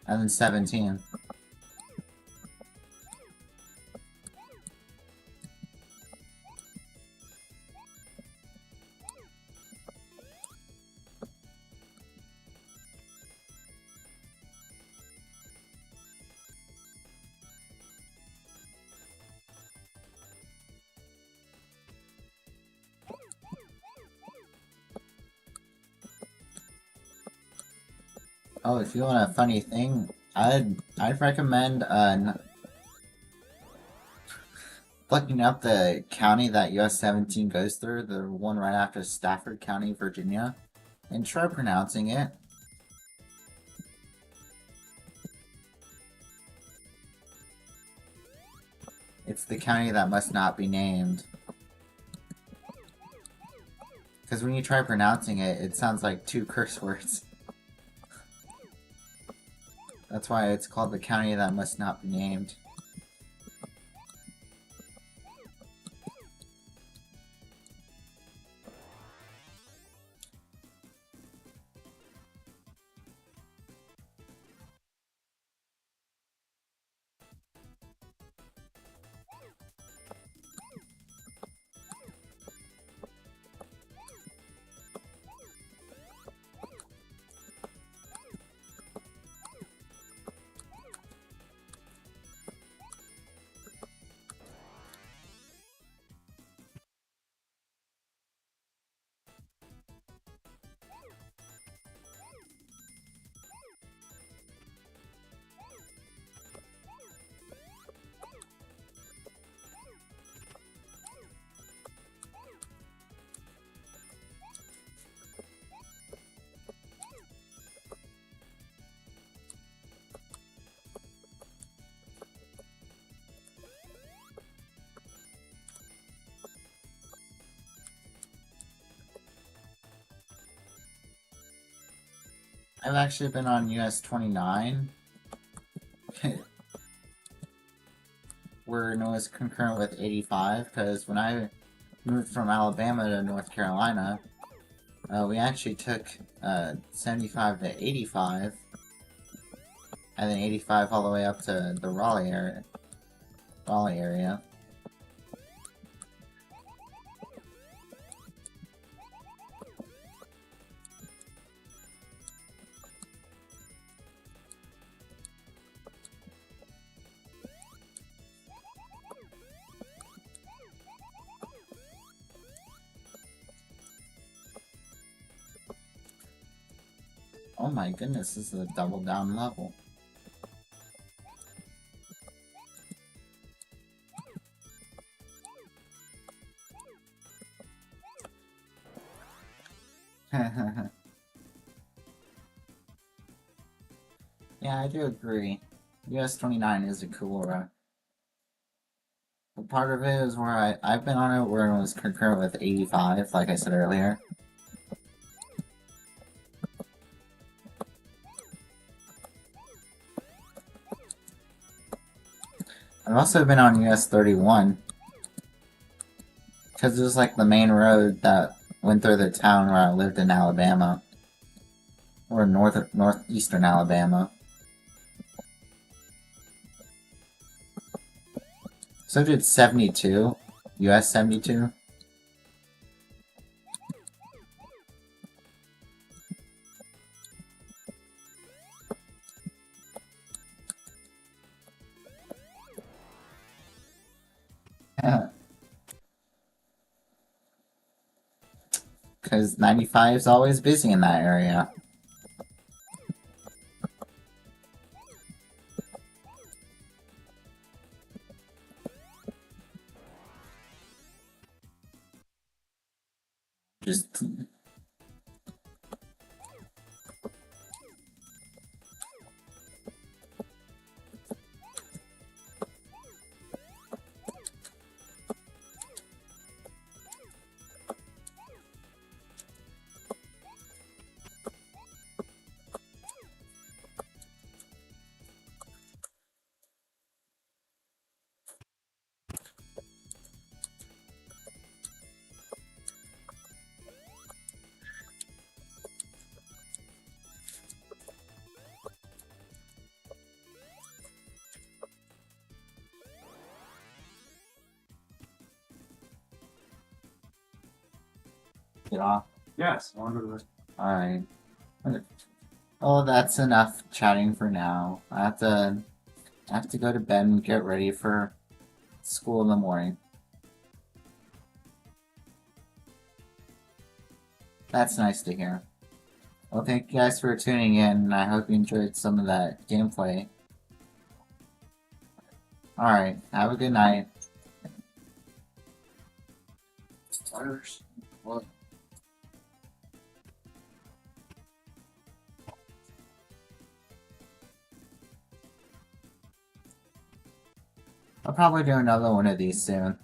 and then 17. Oh, if you want a funny thing, I'd recommend looking up the county that US 17 goes through, the one right after Stafford County, Virginia, and try pronouncing it. It's the county that must not be named. Because when you try pronouncing it, it sounds like two curse words. That's why it's called the county that must not be named. I've actually been on US 29, where it was concurrent with 85, because when I moved from Alabama to North Carolina, we actually took 75 to 85, and then 85 all the way up to the Raleigh area. Oh my goodness, this is a double down level. Yeah, I do agree. US 29 is a cool route. But part of it is where I've been on it where it was concurrent with 85, like I said earlier. I've also been on US 31, because it was like the main road that went through the town where I lived in Alabama. Or northeastern Alabama. So did 72, US 72. Because 95 is always busy in that area. Just get off.
Yes, I want to go to the
Alright. Well, that's enough chatting for now. I have to go to bed and get ready for school in the morning. That's nice to hear. Well, thank you guys for tuning in, and I hope you enjoyed some of that gameplay. Alright, have a good night.
What?
I'll probably do another one of these soon.